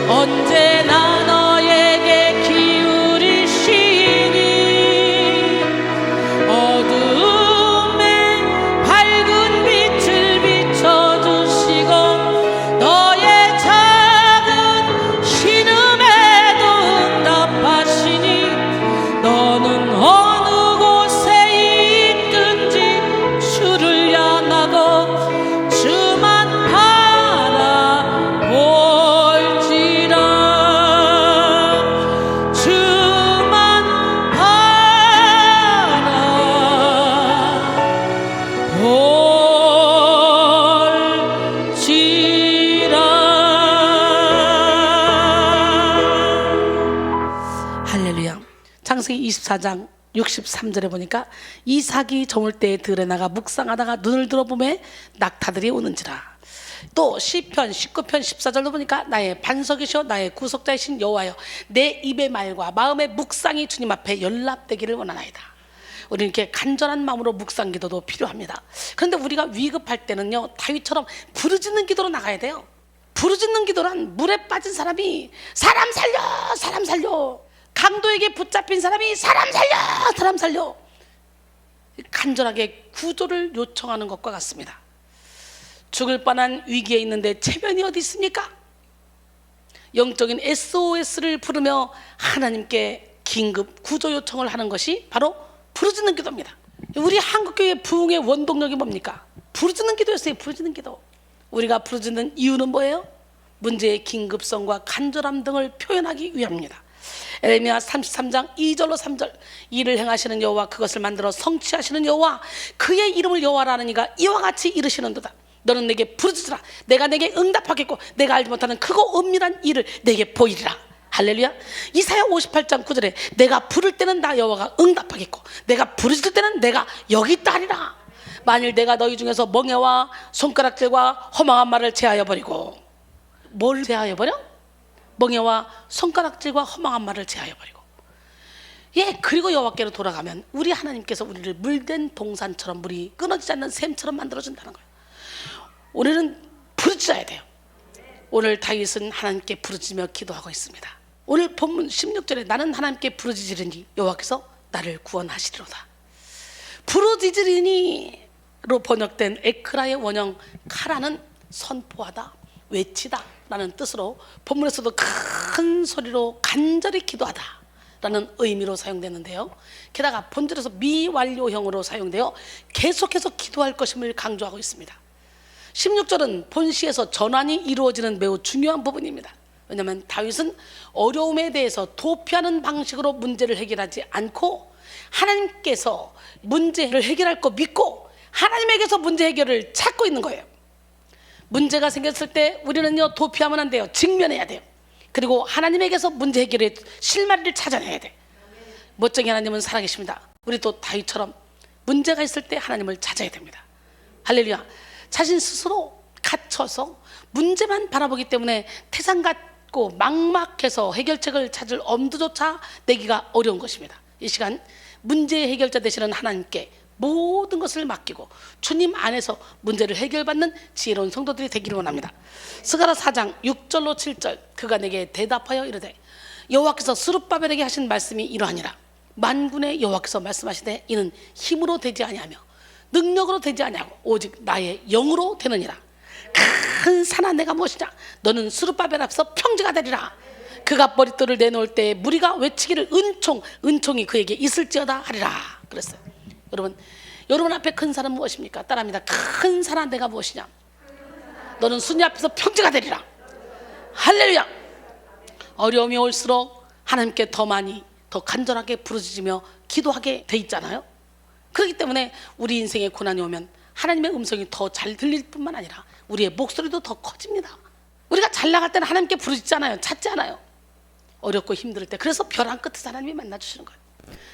언제나 너에게 기울이시니, 어둠에 밝은 빛을 비춰주시고 너의 작은 신음에도 응답하시니, 너는 어느 곳에 있든지 주를 향하고 주만 바라볼지라. 주만 바라볼지라. 할렐루야. 창세기 24장 63절에 보니까 이삭이 저물 때에 들에 나가 묵상하다가 눈을 들어보매 낙타들이 오는지라. 또 시편 19편 14절로 보니까 나의 반석이시오 나의 구속자이신 여호와여, 내 입의 말과 마음의 묵상이 주님 앞에 연락되기를 원하나이다. 우리는 이렇게 간절한 마음으로 묵상 기도도 필요합니다. 그런데 우리가 위급할 때는요, 다윗처럼 부르짖는 기도로 나가야 돼요. 부르짖는 기도란 물에 빠진 사람이 사람 살려 사람 살려, 강도에게 붙잡힌 사람이 사람 살려 사람 살려, 간절하게 구조를 요청하는 것과 같습니다. 죽을 뻔한 위기에 있는데 체면이 어디 있습니까? 영적인 SOS를 부르며 하나님께 긴급 구조 요청을 하는 것이 바로 부르짖는 기도입니다. 우리 한국교회 부흥의 원동력이 뭡니까? 부르짖는 기도였어요. 부르짖는 기도. 우리가 부르짖는 이유는 뭐예요? 문제의 긴급성과 간절함 등을 표현하기 위함입니다. 에레미야 33장 2절로 3절, 이를 행하시는 여호와, 그것을 만들어 성취하시는 여호와, 그의 이름을 여호와라는 이가 이와 같이 이르시는도다. 너는 내게 부르짖으라. 내가 내게 응답하겠고 내가 알지 못하는 크고 은밀한 일을 내게 보이리라. 할렐루야. 이사야 58장 9절에 내가 부를 때는 나 여호와가 응답하겠고 내가 부르짖을 때는 내가 여기 있다 하리라. 만일 내가 너희 중에서 멍에와 손가락질과 허망한 말을 제하여 버리고, 뭘 제하여 버려? 멍에와 손가락질과 허망한 말을 제하여 버리고, 그리고 여호와께로 돌아가면 우리 하나님께서 우리를 물된 동산처럼 물이 끊어지지 않는 샘처럼 만들어준다는 거예요. 오늘은 부르짖어야 돼요. 오늘 다윗은 하나님께 부르짖으며 기도하고 있습니다. 오늘 본문 16절에 나는 하나님께 부르짖으리니 여호와께서 나를 구원하시리로다. 부르짖으리니로 번역된 에크라의 원형 카라는 선포하다, 외치다 라는 뜻으로 본문에서도 큰 소리로 간절히 기도하다 라는 의미로 사용되는데요, 게다가 본절에서 미완료형으로 사용되어 계속해서 기도할 것임을 강조하고 있습니다. 16절은 본시에서 전환이 이루어지는 매우 중요한 부분입니다. 왜냐하면 다윗은 어려움에 대해서 도피하는 방식으로 문제를 해결하지 않고 하나님께서 문제를 해결할 거 믿고 하나님에게서 문제 해결을 찾고 있는 거예요. 문제가 생겼을 때 우리는요, 도피하면 안 돼요. 직면해야 돼요. 그리고 하나님에게서 문제 해결의 실마리를 찾아내야 돼. 멋쟁이 하나님은 살아계십니다. 우리도 다윗처럼 문제가 있을 때 하나님을 찾아야 됩니다. 할렐루야. 자신 스스로 갇혀서 문제만 바라보기 때문에 태산 같고 막막해서 해결책을 찾을 엄두조차 내기가 어려운 것입니다. 이 시간 문제의 해결자 되시는 하나님께 모든 것을 맡기고 주님 안에서 문제를 해결받는 지혜로운 성도들이 되기를 원합니다. 스가랴 4장 6절로 7절, 그가 내게 대답하여 이르되 여호와께서 스룹바벨에게 하신 말씀이 이러하니라. 만군의 여호와께서 말씀하시되 이는 힘으로 되지 아니하며 능력으로 되지 아니하고 오직 나의 영으로 되느니라. 큰 산아 내가 무엇이냐? 너는 스룹바벨 앞에서 평지가 되리라. 그가 머릿돌을 내놓을 때 무리가 외치기를 은총이 그에게 있을지어다 하리라 그랬어요. 여러분 앞에 큰 산은 무엇입니까? 따라합니다. 큰 산아 내가 무엇이냐? 너는 순위 앞에서 평지가 되리라. 할렐루야. 어려움이 올수록 하나님께 더 많이 더 간절하게 부르짖으며 기도하게 돼 있잖아요. 그렇기 때문에 우리 인생에 고난이 오면 하나님의 음성이 더 잘 들릴 뿐만 아니라 우리의 목소리도 더 커집니다. 우리가 잘 나갈 때는 하나님께 부르짖잖아요. 찾지 않아요. 어렵고 힘들 때. 그래서 벼랑 끝에서 하나님이 만나주시는 거예요.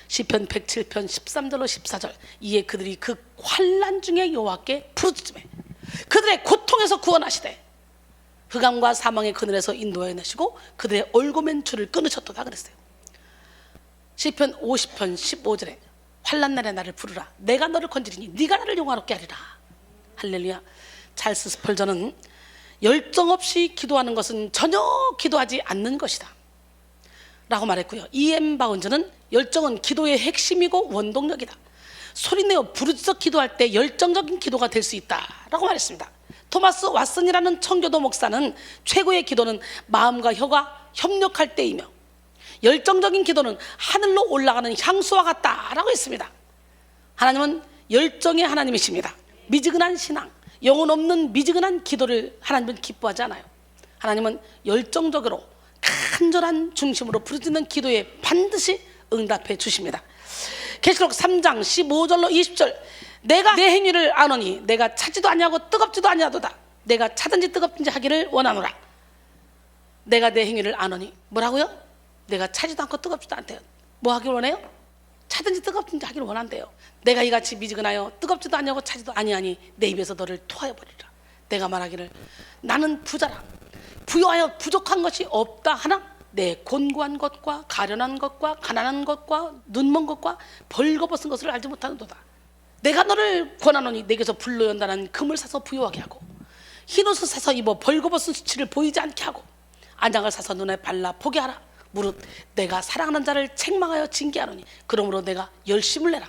시편 107편 13절로 14절, 이에 그들이 그 환난 중에 여호와께 부르짖으매 그들의 고통에서 구원하시되 흑암과 사망의 그늘에서 인도하여 내시고 그들의 얼고맨줄을 끊으셨도다 그랬어요. 시편 50편 15절에 환난 날에 나를 부르라. 내가 너를 건지리니 네가 나를 영화롭게 하리라. 할렐루야. 찰스 스펄전은 열정 없이 기도하는 것은 전혀 기도하지 않는 것이다 라고 말했고요. E.M. 바운즈는 열정은 기도의 핵심이고 원동력이다. 소리내어 부르짖어 기도할 때 열정적인 기도가 될 수 있다 라고 말했습니다. 토마스 왓슨이라는 청교도 목사는 최고의 기도는 마음과 혀가 협력할 때이며 열정적인 기도는 하늘로 올라가는 향수와 같다 라고 했습니다. 하나님은 열정의 하나님이십니다. 미지근한 신앙, 영혼 없는 미지근한 기도를 하나님은 기뻐하지 않아요. 하나님은 열정적으로 간절한 중심으로 부르짖는 기도에 반드시 응답해 주십니다. 계시록 3장 15절로 20절, 내가 내 행위를 아노니 내가 차지도 아니하고 뜨겁지도 아니하도다. 내가 차든지 뜨겁든지 하기를 원하노라. 내가 내 행위를 아노니 뭐라고요? 내가 차지도 않고 뜨겁지도 않대요. 뭐 하길 원해요? 차든지 뜨겁든지 하기를 원한대요. 내가 이같이 미지근하여 뜨겁지도 아니하고 차지도 아니하니 내 입에서 너를 토하여 버리라. 내가 말하기를 나는 부자라. 부여하여 부족한 것이 없다 하나 내 곤고한 것과 가련한 것과 가난한 것과 눈먼 것과 벌거벗은 것을 알지 못하는도다. 내가 너를 권하노니 내게서 불로 연단한 금을 사서 부여하게 하고 흰옷을 사서 입어 벌거벗은 수치를 보이지 않게 하고 안장을 사서 눈에 발라 보게 하라. 무릇 내가 사랑하는 자를 책망하여 징계하노니 그러므로 내가 열심을 내라.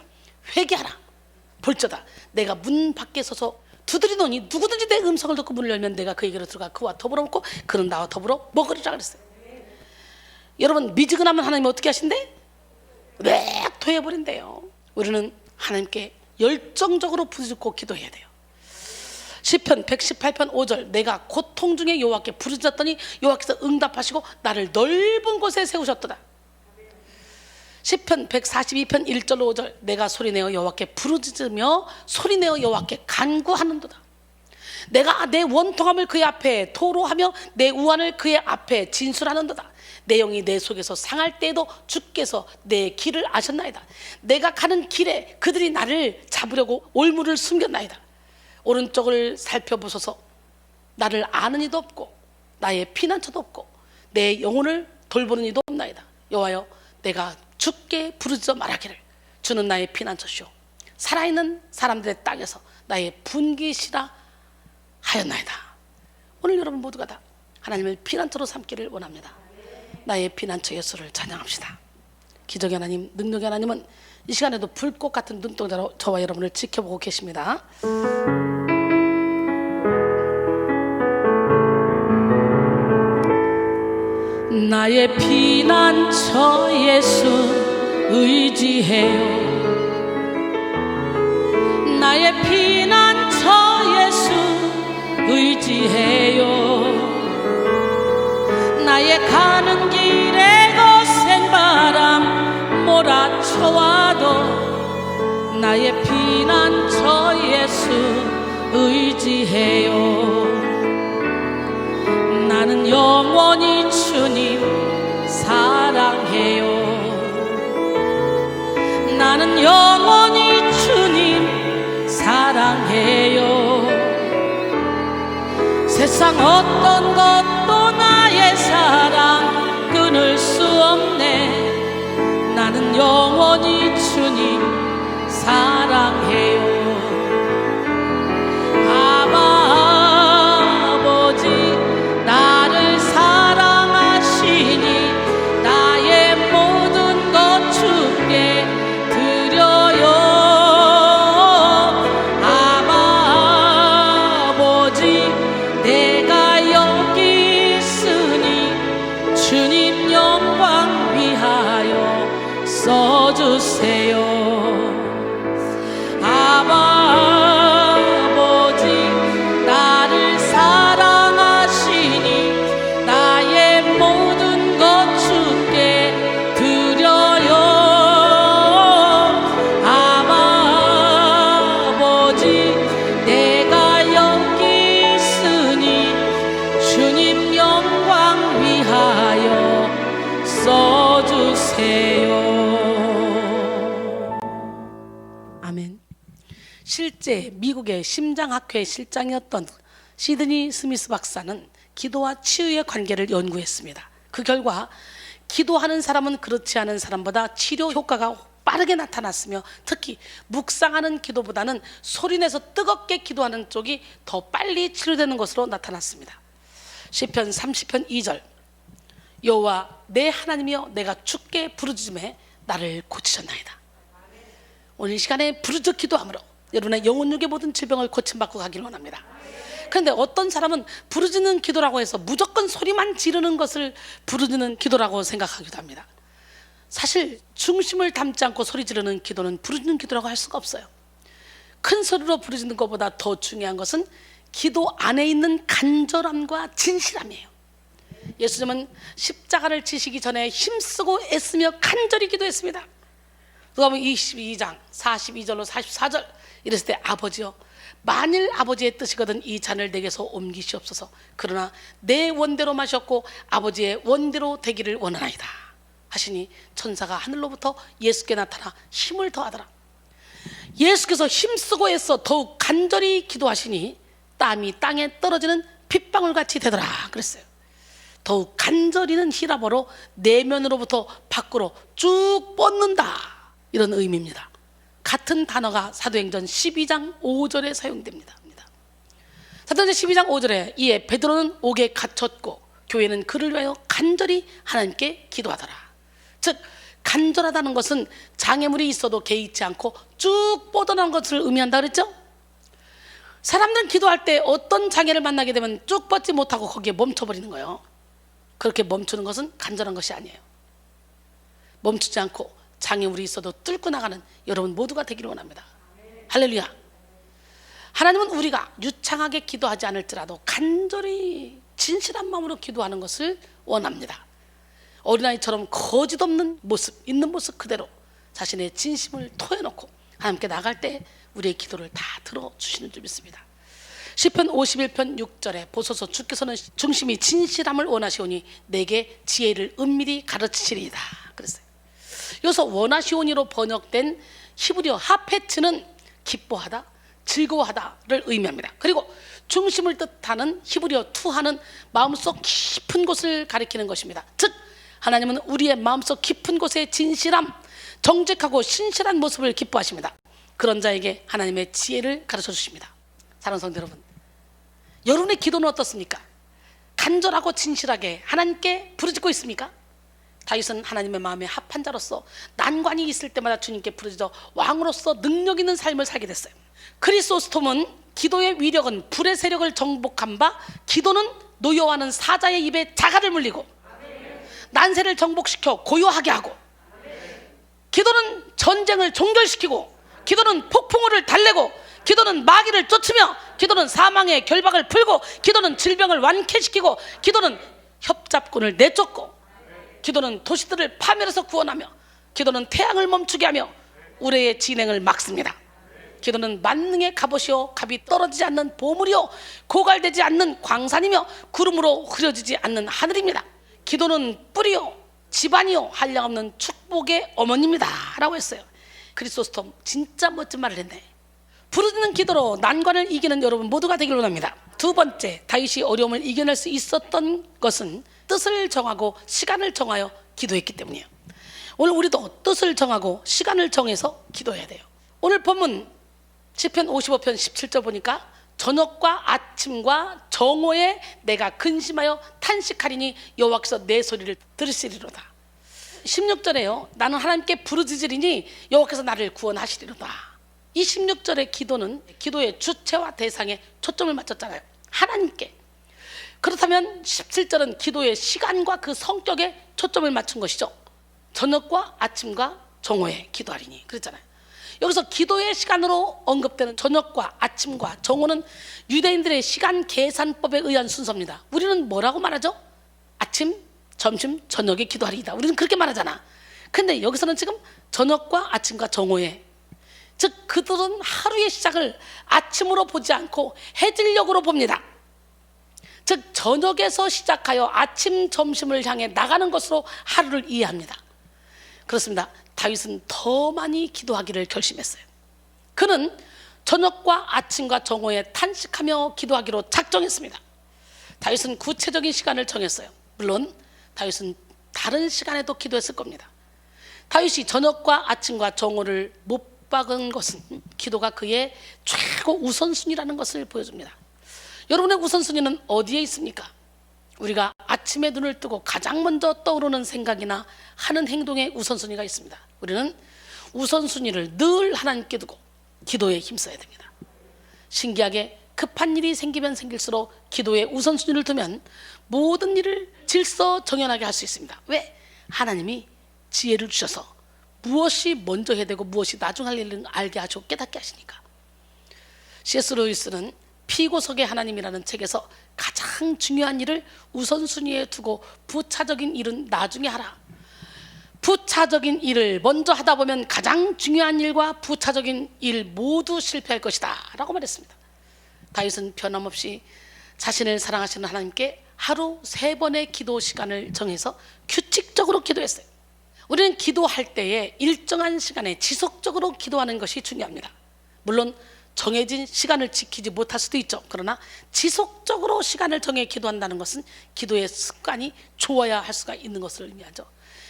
회개하라. 볼저다 내가 문 밖에 서서 두드리노니 누구든지 내 음성을 듣고 문을 열면 내가 그에게로 들어가 그와 더불어 먹고 그는 나와 더불어 먹으리라 그랬어요. 여러분 미지근하면 하나님이 어떻게 하신대? 왜 토해버린대요. 우리는 하나님께 열정적으로 부르짖고 기도해야 돼요. 시편 118편 5절 내가 고통 중에 여호와께 부르짖었더니 여호와께서 응답하시고 나를 넓은 곳에 세우셨도다. 시편 142편 1절 5절 내가 소리내어 여호와께 부르짖으며 소리내어 여호와께 간구하는도다. 내가 내 원통함을 그의 앞에 토로하며 내 우환을 그의 앞에 진술하는도다. 내 영이 내 속에서 상할 때에도 주께서 내 길을 아셨나이다. 내가 가는 길에 그들이 나를 잡으려고 올무를 숨겼나이다. 오른쪽을 살펴보소서. 나를 아는 이도 없고 나의 피난처도 없고 내 영혼을 돌보는 이도 없나이다. 여호와여 내가 주께 부르짖어 말하기를 주는 나의 피난처시오 살아있는 사람들의 땅에서 나의 분기시라 하였나이다. 오늘 여러분 모두가 다 하나님을 피난처로 삼기를 원합니다. 나의 피난처 예수를 찬양합시다. 기적의 하나님, 능력의 하나님은 이 시간에도 불꽃 같은 눈동자로 저와 여러분을 지켜보고 계십니다. 나의 피난처 예수 의지해요. 나의 피난처 예수 의지해요. 나의 가는 길에 거센 바람 몰아쳐와도 나의 피난처 예수 의지해요. 나는 영원히 주님 사랑해요. 나는 영원히 주님 사랑해요. 세상 어떤 것도 나의 사랑 끊을 수 없네. 나는 영원히 주님 사랑해요. 아버지 나를 사랑하시니 나의 모든 것 주께 드려요. 아버지 내가 여기 있으니 주님 영광 위하여 써주세요. 아버지 나를 사랑하시니 나의 모든 것 주께 드려요. 아버지 내가 여기 있으니 주님 영광 위하여 써주세요. 아멘. 실제 미국의 심장학회 실장이었던 시드니 스미스 박사는 기도와 치유의 관계를 연구했습니다. 그 결과 기도하는 사람은 그렇지 않은 사람보다 치료 효과가 빠르게 나타났으며 특히 묵상하는 기도보다는 소리내서 뜨겁게 기도하는 쪽이 더 빨리 치료되는 것으로 나타났습니다. 시편 30편 2절 여호와 내 하나님이여 내가 주께 부르짖음에 나를 고치셨나이다. 오늘 이 시간에 부르짖어 기도함으로 여러분의 영혼육의 모든 질병을 고침받고 가기를 원합니다. 그런데 어떤 사람은 부르짖는 기도라고 해서 무조건 소리만 지르는 것을 부르짖는 기도라고 생각하기도 합니다. 사실 중심을 담지 않고 소리 지르는 기도는 부르짖는 기도라고 할 수가 없어요. 큰 소리로 부르짖는 것보다 더 중요한 것은 기도 안에 있는 간절함과 진실함이에요. 예수님은 십자가를 지시기 전에 힘쓰고 애쓰며 간절히 기도했습니다. 누가복음 22장 42절로 44절 이랬을 때 아버지여 만일 아버지의 뜻이거든 이 잔을 내게서 옮기시옵소서. 그러나 내 원대로 마셨고 아버지의 원대로 되기를 원하나이다 하시니 천사가 하늘로부터 예수께 나타나 힘을 더하더라. 예수께서 힘쓰고 애써 더욱 간절히 기도하시니 땀이 땅에 떨어지는 핏방울같이 되더라 그랬어요. 더욱 간절히는 히라보로 내면으로부터 밖으로 쭉 뻗는다 이런 의미입니다. 같은 단어가 사도행전 12장 5절에 사용됩니다. 사도행전 12장 5절에 이에 베드로는 옥에 갇혔고 교회는 그를 위하여 간절히 하나님께 기도하더라. 즉 간절하다는 것은 장애물이 있어도 개의치 않고 쭉 뻗어나온 것을 의미한다 그랬죠? 사람들은 기도할 때 어떤 장애를 만나게 되면 쭉 뻗지 못하고 거기에 멈춰버리는 거예요. 그렇게 멈추는 것은 간절한 것이 아니에요. 멈추지 않고 장애물이 있어도 뚫고 나가는 여러분 모두가 되기를 원합니다. 할렐루야. 하나님은 우리가 유창하게 기도하지 않을지라도 간절히 진실한 마음으로 기도하는 것을 원합니다. 어린아이처럼 거짓 없는 모습, 있는 모습 그대로 자신의 진심을 토해놓고 하나님께 나갈 때 우리의 기도를 다 들어주시는 줄 믿습니다. 시편 51편 6절에 보소서 주께서는 중심이 진실함을 원하시오니 내게 지혜를 은밀히 가르치시리이다 그랬어요. 여기서 원하시오니로 번역된 히브리어 하페츠는 기뻐하다, 즐거워하다를 의미합니다. 그리고 중심을 뜻하는 히브리어 투하는 마음속 깊은 곳을 가리키는 것입니다. 즉 하나님은 우리의 마음속 깊은 곳의 진실함, 정직하고 신실한 모습을 기뻐하십니다. 그런 자에게 하나님의 지혜를 가르쳐 주십니다. 사랑하는 성도 여러분, 여러분의 기도는 어떻습니까? 간절하고 진실하게 하나님께 부르짖고 있습니까? 다윗은 하나님의 마음에 합한 자로서 난관이 있을 때마다 주님께 부르짖어 왕으로서 능력 있는 삶을 살게 됐어요. 크리소스톰은 기도의 위력은 불의 세력을 정복한 바 기도는 노여워하는 사자의 입에 자갈을 물리고 난세를 정복시켜 고요하게 하고 기도는 전쟁을 종결시키고 기도는 폭풍우를 달래고 기도는 마귀를 쫓으며 기도는 사망의 결박을 풀고 기도는 질병을 완쾌시키고 기도는 협잡꾼을 내쫓고 기도는 도시들을 파멸해서 구원하며 기도는 태양을 멈추게 하며 우레의 진행을 막습니다. 기도는 만능의 갑옷이요 갑이 떨어지지 않는 보물이요 고갈되지 않는 광산이며 구름으로 흐려지지 않는 하늘입니다. 기도는 뿌리요 집안이요 한량없는 축복의 어머니입니다 라고 했어요. 크리소스톰 진짜 멋진 말을 했네. 부르짖는 기도로 난관을 이기는 여러분 모두가 되기를 원합니다. 두 번째, 다윗이 어려움을 이겨낼 수 있었던 것은 뜻을 정하고 시간을 정하여 기도했기 때문이에요. 오늘 우리도 뜻을 정하고 시간을 정해서 기도해야 돼요. 오늘 본문 시편 55편 17절 보니까 저녁과 아침과 정오에 내가 근심하여 탄식하리니 여호와께서 내 소리를 들으시리로다. 16절에요. 나는 하나님께 부르짖으리니 여호와께서 나를 구원하시리로다. 이 16절의 기도는 기도의 주체와 대상에 초점을 맞췄잖아요. 하나님께. 그렇다면 17절은 기도의 시간과 그 성격에 초점을 맞춘 것이죠. 저녁과 아침과 정오에 기도하리니 그랬잖아요. 여기서 기도의 시간으로 언급되는 저녁과 아침과 정오는 유대인들의 시간 계산법에 의한 순서입니다. 우리는 뭐라고 말하죠? 아침, 점심, 저녁에 기도하리이다. 우리는 그렇게 말하잖아. 근데 여기서는 지금 저녁과 아침과 정오에, 즉 그들은 하루의 시작을 아침으로 보지 않고 해질녘으로 봅니다. 즉 저녁에서 시작하여 아침, 점심을 향해 나가는 것으로 하루를 이해합니다. 그렇습니다. 다윗은 더 많이 기도하기를 결심했어요. 그는 저녁과 아침과 정오에 탄식하며 기도하기로 작정했습니다. 다윗은 구체적인 시간을 정했어요. 물론 다윗은 다른 시간에도 기도했을 겁니다. 다윗이 저녁과 아침과 정오를 못 박은 것은 기도가 그의 최고 우선순위라는 것을 보여줍니다. 여러분의 우선순위는 어디에 있습니까? 우리가 아침에 눈을 뜨고 가장 먼저 떠오르는 생각이나 하는 행동에 우선순위가 있습니다. 우리는 우선순위를 늘 하나님께 두고 기도에 힘써야 됩니다. 신기하게 급한 일이 생기면 생길수록 기도에 우선순위를 두면 모든 일을 질서정연하게 할 수 있습니다. 왜? 하나님이 지혜를 주셔서 무엇이 먼저 해야 되고 무엇이 나중 할 일은 알게 하시고 깨닫게 하시니까. C.S. 루이스는 피고석의 하나님이라는 책에서 가장 중요한 일을 우선순위에 두고 부차적인 일은 나중에 하라. 부차적인 일을 먼저 하다 보면 가장 중요한 일과 부차적인 일 모두 실패할 것이다 라고 말했습니다. 다윗은 변함없이 자신을 사랑하시는 하나님께 하루 3번의 기도 시간을 정해서 규칙적으로 기도했어요. 우리는 기도할 때에 일정한 시간에 지속적으로 기도하는 것이 중요합니다. 물론 정해진 시간을 지키지 못할 수도 있죠. 그러나 지속적으로 시간을 정해 기도한다는 것은 기도의 습관이 좋아야 할 수가 있는 것을 의미하죠.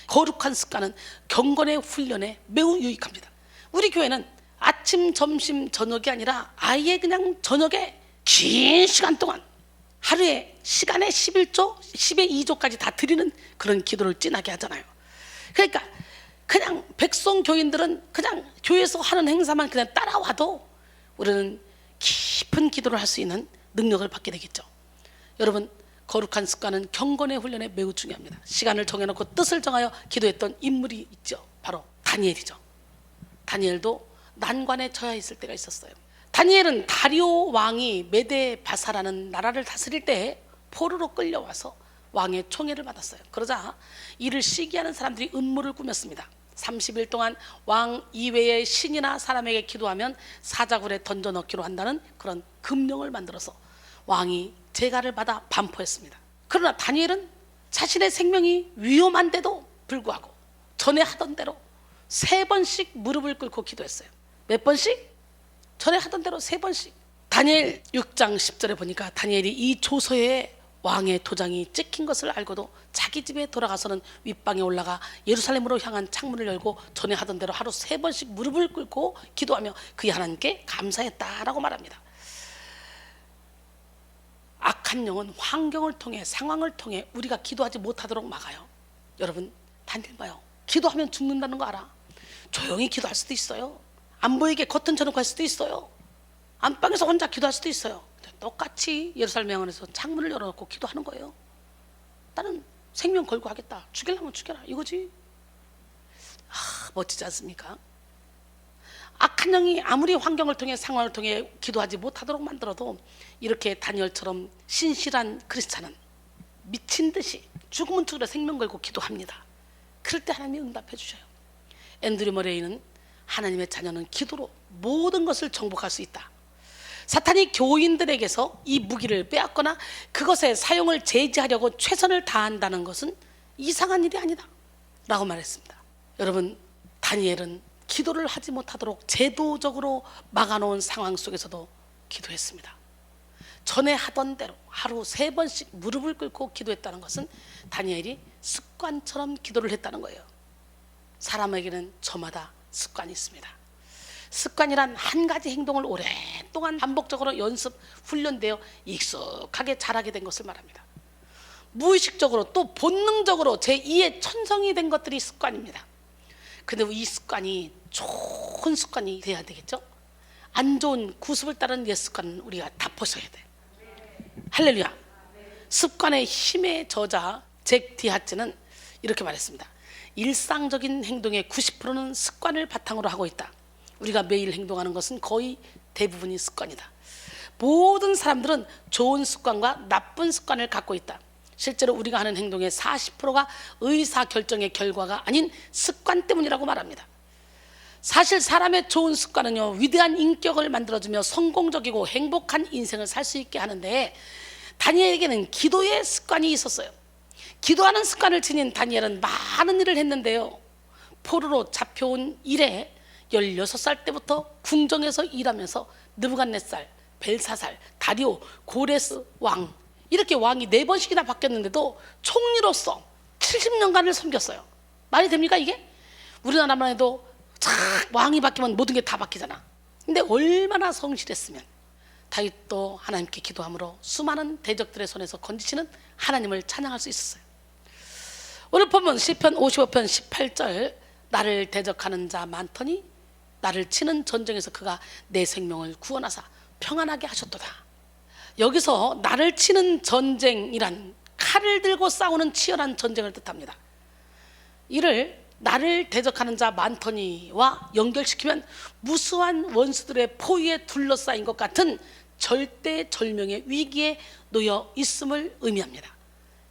거룩한 습관은 경건의 훈련에 매우 유익합니다. 우리 교회는 아침, 점심, 저녁이 아니라 아예 그냥 저녁에 긴 시간 동안 하루에 시간의 11조, 10의 2조까지 다 드리는 그런 기도를 진하게 하잖아요. 그러니까 그냥 백성 교인들은 그냥 교회에서 하는 행사만 그냥 따라와도 우리는 깊은 기도를 할 수 있는 능력을 받게 되겠죠. 여러분, 거룩한 습관은 경건의 훈련에 매우 중요합니다. 시간을 정해놓고 뜻을 정하여 기도했던 인물이 있죠. 바로 다니엘이죠. 다니엘도 난관에 처해 있을 때가 있었어요. 다니엘은 다리오 왕이 메데 바사라는 나라를 다스릴 때 포로로 끌려와서 왕의 총애를 받았어요. 그러자 이를 시기하는 사람들이 음모를 꾸몄습니다. 30일 동안 왕 이외의 신이나 사람에게 기도하면 사자굴에 던져 넣기로 한다는 그런 금령을 만들어서 왕이 재가를 받아 반포했습니다. 그러나 다니엘은 자신의 생명이 위험한데도 불구하고 전에 하던 대로 3번씩 무릎을 꿇고 기도했어요. 몇 번씩? 전에 하던 대로 3번씩. 다니엘 6장 10절에 보니까 다니엘이 이 조서에 왕의 도장이 찍힌 것을 알고도 자기 집에 돌아가서는 윗방에 올라가 예루살렘으로 향한 창문을 열고 전에 하던 대로 하루 3번씩 무릎을 꿇고 기도하며 그의 하나님께 감사했다라고 말합니다. 악한 영은 환경을 통해, 상황을 통해 우리가 기도하지 못하도록 막아요. 여러분, 다니엘 봐요. 기도하면 죽는다는 거 알아? 조용히 기도할 수도 있어요. 안 보이게 커튼 쳐놓고 할 수도 있어요. 안방에서 혼자 기도할 수도 있어요. 똑같이 예루살렘 영안에서 창문을 열어놓고 기도하는 거예요. 나는 생명 걸고 하겠다. 죽이려면 죽여라, 이거지. 멋지지 않습니까? 악한 영이 아무리 환경을 통해, 상황을 통해 기도하지 못하도록 만들어도 이렇게 다니엘처럼 신실한 크리스찬은 미친 듯이 죽으면 죽으라 생명 걸고 기도합니다. 그럴 때 하나님이 응답해 주셔요. 앤드류 머레이는 하나님의 자녀는 기도로 모든 것을 정복할 수 있다. 사탄이 교인들에게서 이 무기를 빼앗거나 그것의 사용을 제지하려고 최선을 다한다는 것은 이상한 일이 아니다 라고 말했습니다. 여러분, 다니엘은 기도를 하지 못하도록 제도적으로 막아놓은 상황 속에서도 기도했습니다. 전에 하던 대로 하루 3번씩 무릎을 꿇고 기도했다는 것은 다니엘이 습관처럼 기도를 했다는 거예요. 사람에게는 저마다 습관이 있습니다. 습관이란 한 가지 행동을 오랫동안 반복적으로 연습, 훈련되어 익숙하게 잘하게 된 것을 말합니다. 무의식적으로 또 본능적으로 제2의 천성이 된 것들이 습관입니다. 근데 이 습관이 좋은 습관이 돼야 되겠죠? 안 좋은 구습을 따른 옛 습관은 우리가 다 벗어야 돼. 할렐루야. 습관의 힘의 저자 잭 디하츠는 이렇게 말했습니다. 일상적인 행동의 90%는 습관을 바탕으로 하고 있다. 우리가 매일 행동하는 것은 거의 대부분이 습관이다. 모든 사람들은 좋은 습관과 나쁜 습관을 갖고 있다. 실제로 우리가 하는 행동의 40%가 의사결정의 결과가 아닌 습관 때문이라고 말합니다. 사실 사람의 좋은 습관은요, 위대한 인격을 만들어주며 성공적이고 행복한 인생을 살 수 있게 하는데, 다니엘에게는 기도의 습관이 있었어요. 기도하는 습관을 지닌 다니엘은 많은 일을 했는데요, 포로로 잡혀온 이래 16살 때부터 궁정에서 일하면서 느부갓네살, 벨사살, 다리오, 고레스 왕, 이렇게 왕이 4번씩이나 바뀌었는데도 총리로서 70년간을 섬겼어요. 말이 됩니까 이게? 우리나라만 해도 왕이 바뀌면 모든 게 다 바뀌잖아. 근데 얼마나 성실했으면. 다윗도 하나님께 기도함으로 수많은 대적들의 손에서 건지시는 하나님을 찬양할 수 있었어요. 오늘 보면 시편 55편 18절, 나를 대적하는 자 많더니 나를 치는 전쟁에서 그가 내 생명을 구원하사 평안하게 하셨도다. 여기서 나를 치는 전쟁이란 칼을 들고 싸우는 치열한 전쟁을 뜻합니다. 이를 나를 대적하는 자 많더니와 연결시키면 무수한 원수들의 포위에 둘러싸인 것 같은 절대절명의 위기에 놓여 있음을 의미합니다.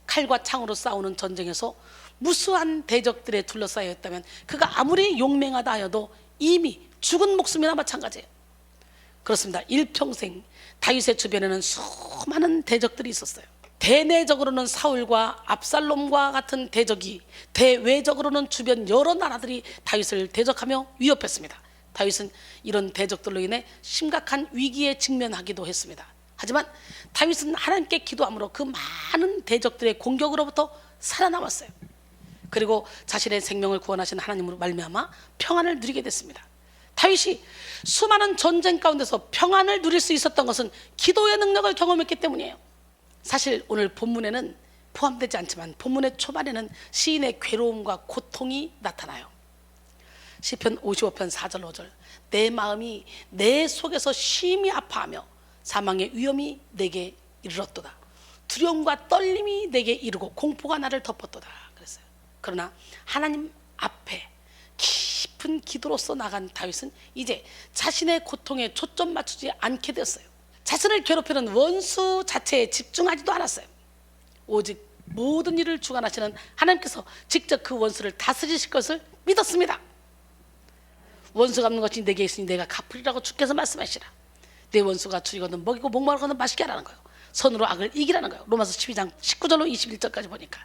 칼과 창으로 싸우는 전쟁에서 무수한 대적들에 둘러싸여 있다면 그가 아무리 용맹하다 하여도 이미 죽은 목숨이나 마찬가지예요. 그렇습니다. 일평생 다윗의 주변에는 수많은 대적들이 있었어요. 대내적으로는 사울과 압살롬과 같은 대적이, 대외적으로는 주변 여러 나라들이 다윗을 대적하며 위협했습니다. 다윗은 이런 대적들로 인해 심각한 위기에 직면하기도 했습니다. 하지만 다윗은 하나님께 기도함으로 그 많은 대적들의 공격으로부터 살아남았어요. 그리고 자신의 생명을 구원하신 하나님으로 말미암아 평안을 누리게 됐습니다. 다윗이 수많은 전쟁 가운데서 평안을 누릴 수 있었던 것은 기도의 능력을 경험했기 때문이에요. 사실 오늘 본문에는 포함되지 않지만 본문의 초반에는 시인의 괴로움과 고통이 나타나요. 시편 55편 4절 5절. 내 마음이 내 속에서 심히 아파하며 사망의 위험이 내게 이르렀도다. 두려움과 떨림이 내게 이르고 공포가 나를 덮었도다 그랬어요. 그러나 하나님 앞에 깊은 기도로서 나간 다윗은 이제 자신의 고통에 초점 맞추지 않게 되었어요. 자신을 괴롭히는 원수 자체에 집중하지도 않았어요. 오직 모든 일을 주관하시는 하나님께서 직접 그 원수를 다스리실 것을 믿었습니다. 원수 갚는 것이 내게 있으니 내가 갚으리라고 주께서 말씀하시라. 내 원수가 죽이거든 먹이고 목마르거든 마시게 하라는 거예요. 선으로 악을 이기라는 거예요. 로마서 12장 19절로 21절까지 보니까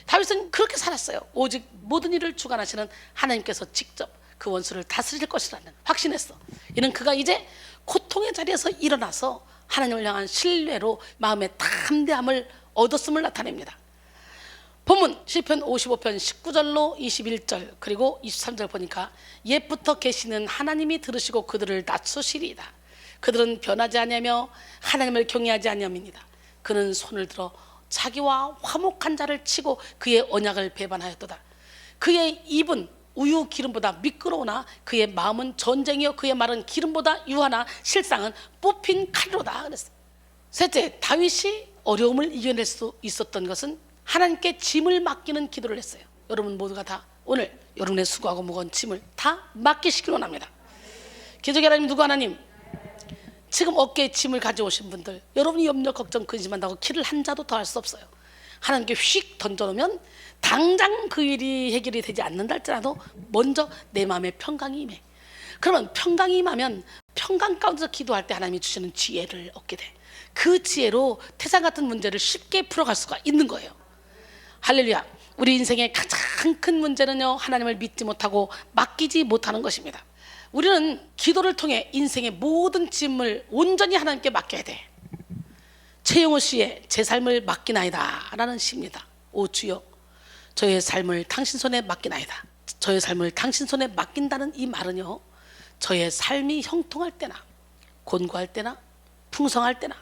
다윗은 그렇게 살았어요. 오직 모든 일을 주관하시는 하나님께서 직접 그 원수를 다스릴 것이라는 확신했어. 이는 그가 이제 고통의 자리에서 일어나서 하나님을 향한 신뢰로 마음의 담대함을 얻었음을 나타냅니다. 본문 시편 55편 19절로 21절 그리고 23절 보니까 옛부터 계시는 하나님이 들으시고 그들을 낮추시리이다. 그들은 변하지 아니하며 하나님을 경외하지 아니함이니이다. 그는 손을 들어 자기와 화목한 자를 치고 그의 언약을 배반하였도다. 그의 입은 우유 기름보다 미끄러우나 그의 마음은 전쟁이요 그의 말은 기름보다 유하나 실상은 뽑힌 칼로다 그랬어요. 셋째, 다윗이 어려움을 이겨낼 수 있었던 것은 하나님께 짐을 맡기는 기도를 했어요. 여러분 모두가 다 오늘 여러분의 수고하고 무거운 짐을 다 맡기시길 원합니다. 기적의 하나님 누구 하나님? 지금 어깨에 짐을 가져오신 분들, 여러분이 염려 걱정 근심한다고 키를 한 자도 더 할 수 없어요. 하나님께 휙 던져놓으면 당장 그 일이 해결이 되지 않는다 할지라도 먼저 내 마음에 평강이 임해. 그러면 평강이 임하면 평강 가운데서 기도할 때 하나님이 주시는 지혜를 얻게 돼. 그 지혜로 태산 같은 문제를 쉽게 풀어갈 수가 있는 거예요. 할렐루야. 우리 인생의 가장 큰 문제는요, 하나님을 믿지 못하고 맡기지 못하는 것입니다. 우리는 기도를 통해 인생의 모든 짐을 온전히 하나님께 맡겨야 돼. 최영호 씨의 제 삶을 맡기나이다 라는 시입니다. 오 주여, 저의 삶을 당신 손에 맡기나이다. 저의 삶을 당신 손에 맡긴다는 이 말은요, 저의 삶이 형통할 때나 곤고할 때나 풍성할 때나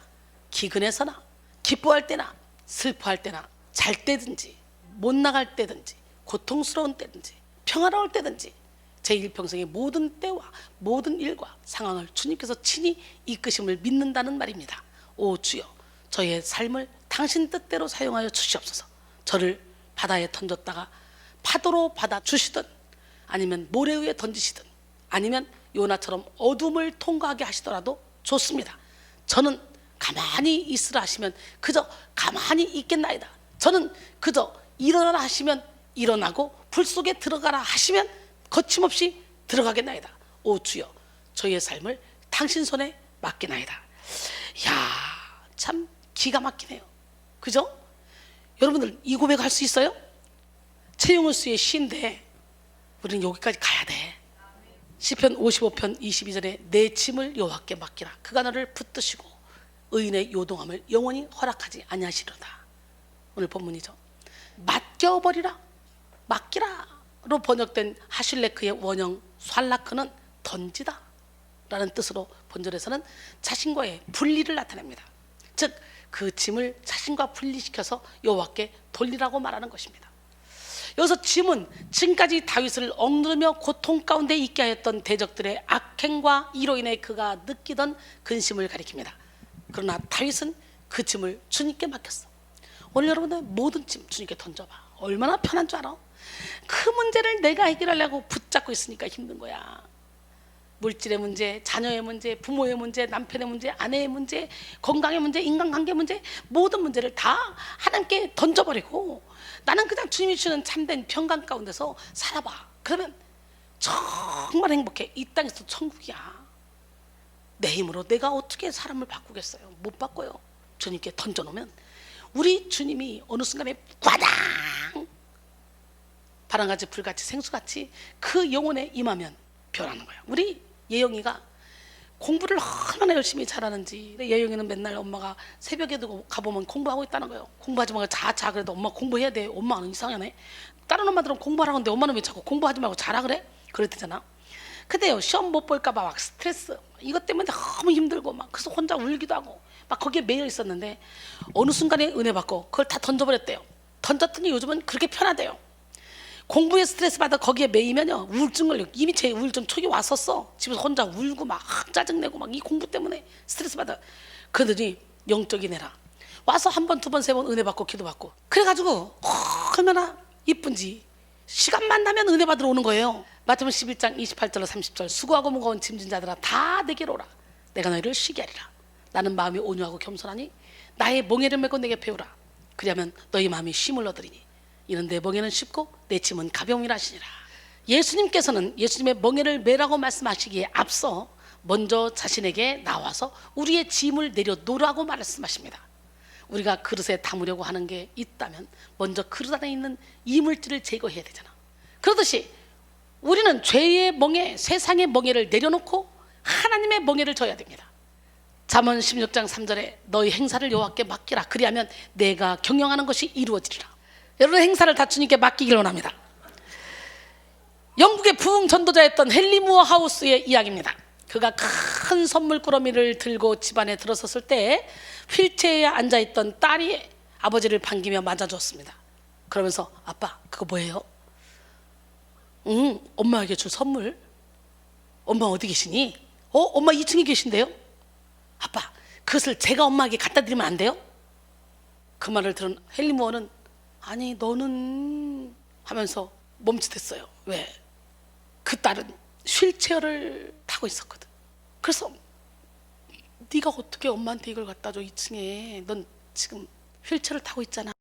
기근해서나 기뻐할 때나 슬퍼할 때나 잘 때든지 못 나갈 때든지 고통스러운 때든지 평화로울 때든지 제 일평생의 모든 때와 모든 일과 상황을 주님께서 친히 이끄심을 믿는다는 말입니다. 오 주여, 저의 삶을 당신 뜻대로 사용하여 주시옵소서. 저를 바다에 던졌다가 파도로 받아 주시든 아니면 모래 위에 던지시든 아니면 요나처럼 어둠을 통과하게 하시더라도 좋습니다. 저는 가만히 있으라 하시면 그저 가만히 있겠나이다. 저는 그저 일어나라 하시면 일어나고 불 속에 들어가라 하시면 거침없이 들어가겠나이다. 오 주여, 저희의 삶을 당신 손에 맡기나이다. 이야, 참 기가 막히네요. 그죠? 여러분들 이 고백할 수 있어요? 최용훈 씨의 시인데 우리는 여기까지 가야 돼. 시편 55편 22절에 내 짐을 여호와께 맡기라. 그가 너를 붙드시고 의인의 요동함을 영원히 허락하지 아니하시리로다. 오늘 본문이죠. 맡겨버리라, 맡기라로 번역된 하슐레크의 원형 샬라크는 던지다 라는 뜻으로 본절에서는 자신과의 분리를 나타냅니다. 즉 그 짐을 자신과 분리시켜서 여호와께 돌리라고 말하는 것입니다. 여기서 짐은 지금까지 다윗을 억누르며 고통 가운데 있게 하였던 대적들의 악행과 이로 인해 그가 느끼던 근심을 가리킵니다. 그러나 다윗은 그 짐을 주님께 맡겼어. 오늘 여러분들 모든 짐 주님께 던져봐. 얼마나 편한 줄 알아? 그 문제를 내가 해결하려고 붙잡고 있으니까 힘든 거야. 물질의 문제, 자녀의 문제, 부모의 문제, 남편의 문제, 아내의 문제, 건강의 문제, 인간관계 문제, 모든 문제를 다 하나님께 던져버리고 나는 그냥 주님이 주시는 참된 평강 가운데서 살아봐. 그러면 정말 행복해. 이 땅에서 천국이야. 내 힘으로 내가 어떻게 사람을 바꾸겠어요? 못 바꿔요. 주님께 던져놓으면 우리 주님이 어느 순간에 과당 바람같이 불같이 생수같이 그 영혼에 임하면 변하는 거야. 우리 예영이가 공부를 얼마나 열심히 잘하는지. 예영이는 맨날 엄마가 새벽에 두고 가보면 공부하고 있다는 거예요. 공부하지 말고 자. 그래도 엄마 공부해야 돼. 엄마는 이상하네. 다른 엄마들은 공부하라고 하는데 엄마는 왜 자꾸 공부하지 말고 자라 그래? 그랬대잖아. 근데요, 시험 못 볼까 봐 막 스트레스, 이것 때문에 너무 힘들고 막 그래서 혼자 울기도 하고 막 거기에 매여 있었는데 어느 순간에 은혜 받고 그걸 다 던져버렸대요. 던졌더니 요즘은 그렇게 편하대요. 공부에 스트레스 받아 거기에 매이면요 우울증 걸려. 이미 제 우울증 초기 왔었어. 집에서 혼자 울고 막 짜증내고 막 이 공부 때문에 스트레스 받아. 그러더니 영적인 애라 와서 한 번, 두 번, 세 번 은혜 받고 기도 받고 그래가지고 얼마나 이쁜지 시간만 나면 은혜 받으러 오는 거예요. 마태복음 11장 28절로 30절 수고하고 무거운 짐진 자들아 다 내게로 오라. 내가 너희를 쉬게 하리라. 나는 마음이 온유하고 겸손하니 나의 멍에를 메고 내게 배우라. 그리하면 너희 마음이 쉼을 얻으리니 이는 내 멍에는 쉽고 내 짐은 가벼움이라 하시니라. 예수님께서는 예수님의 멍에를 메라고 말씀하시기에 앞서 먼저 자신에게 나와서 우리의 짐을 내려놓으라고 말씀하십니다. 우리가 그릇에 담으려고 하는 게 있다면 먼저 그릇 안에 있는 이물질을 제거해야 되잖아. 그러듯이 우리는 죄의 멍에, 세상의 멍에를 내려놓고 하나님의 멍에를 져야 됩니다. 잠언 16장 3절에 너희 행사를 여호와께 맡기라. 그리하면 내가 경영하는 것이 이루어지리라. 여러분 행사를 다 주님께 맡기길 원합니다. 영국의 부흥 전도자였던 헨리 무어 하우스의 이야기입니다. 그가 큰 선물 꾸러미를 들고 집안에 들어섰을 때 휠체어에 앉아있던 딸이 아버지를 반기며 맞아줬습니다. 그러면서 아빠 그거 뭐예요? 엄마에게 줄 선물. 엄마 어디 계시니? 엄마 2층에 계신데요? 아빠 그것을 제가 엄마에게 갖다 드리면 안 돼요? 그 말을 들은 헨리 무어는 아니 너는 하면서 멈칫했어요. 왜? 그 딸은 휠체어를 타고 있었거든. 그래서 네가 어떻게 엄마한테 이걸 갖다 줘 2층에 넌 지금 휠체어를 타고 있잖아.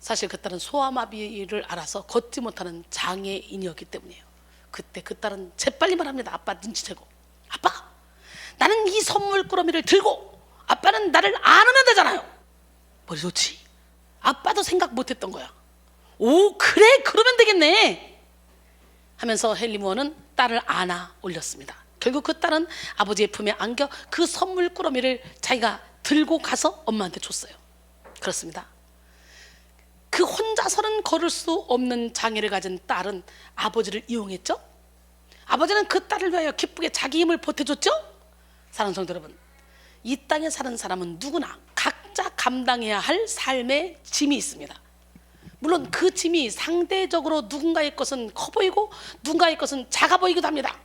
사실 그 딸은 소아마비를 알아서 걷지 못하는 장애인이었기 때문이에요. 그때 그 딸은 재빨리 말합니다. 아빠 눈치채고 아빠 나는 이 선물 꾸러미를 들고 아빠는 나를 안으면 되잖아요. 머리 좋지? 아빠도 생각 못했던 거야. 오 그래 그러면 되겠네 하면서 헨리 무어는 딸을 안아 올렸습니다. 결국 그 딸은 아버지의 품에 안겨 그 선물 꾸러미를 자기가 들고 가서 엄마한테 줬어요. 그렇습니다. 그 혼자서는 걸을 수 없는 장애를 가진 딸은 아버지를 이용했죠. 아버지는 그 딸을 위하여 기쁘게 자기 힘을 보태줬죠. 사랑하는 성도 여러분, 이 땅에 사는 사람은 누구나 각자 감당해야 할 삶의 짐이 있습니다. 물론 그 짐이 상대적으로 누군가의 것은 커 보이고 누군가의 것은 작아 보이기도 합니다.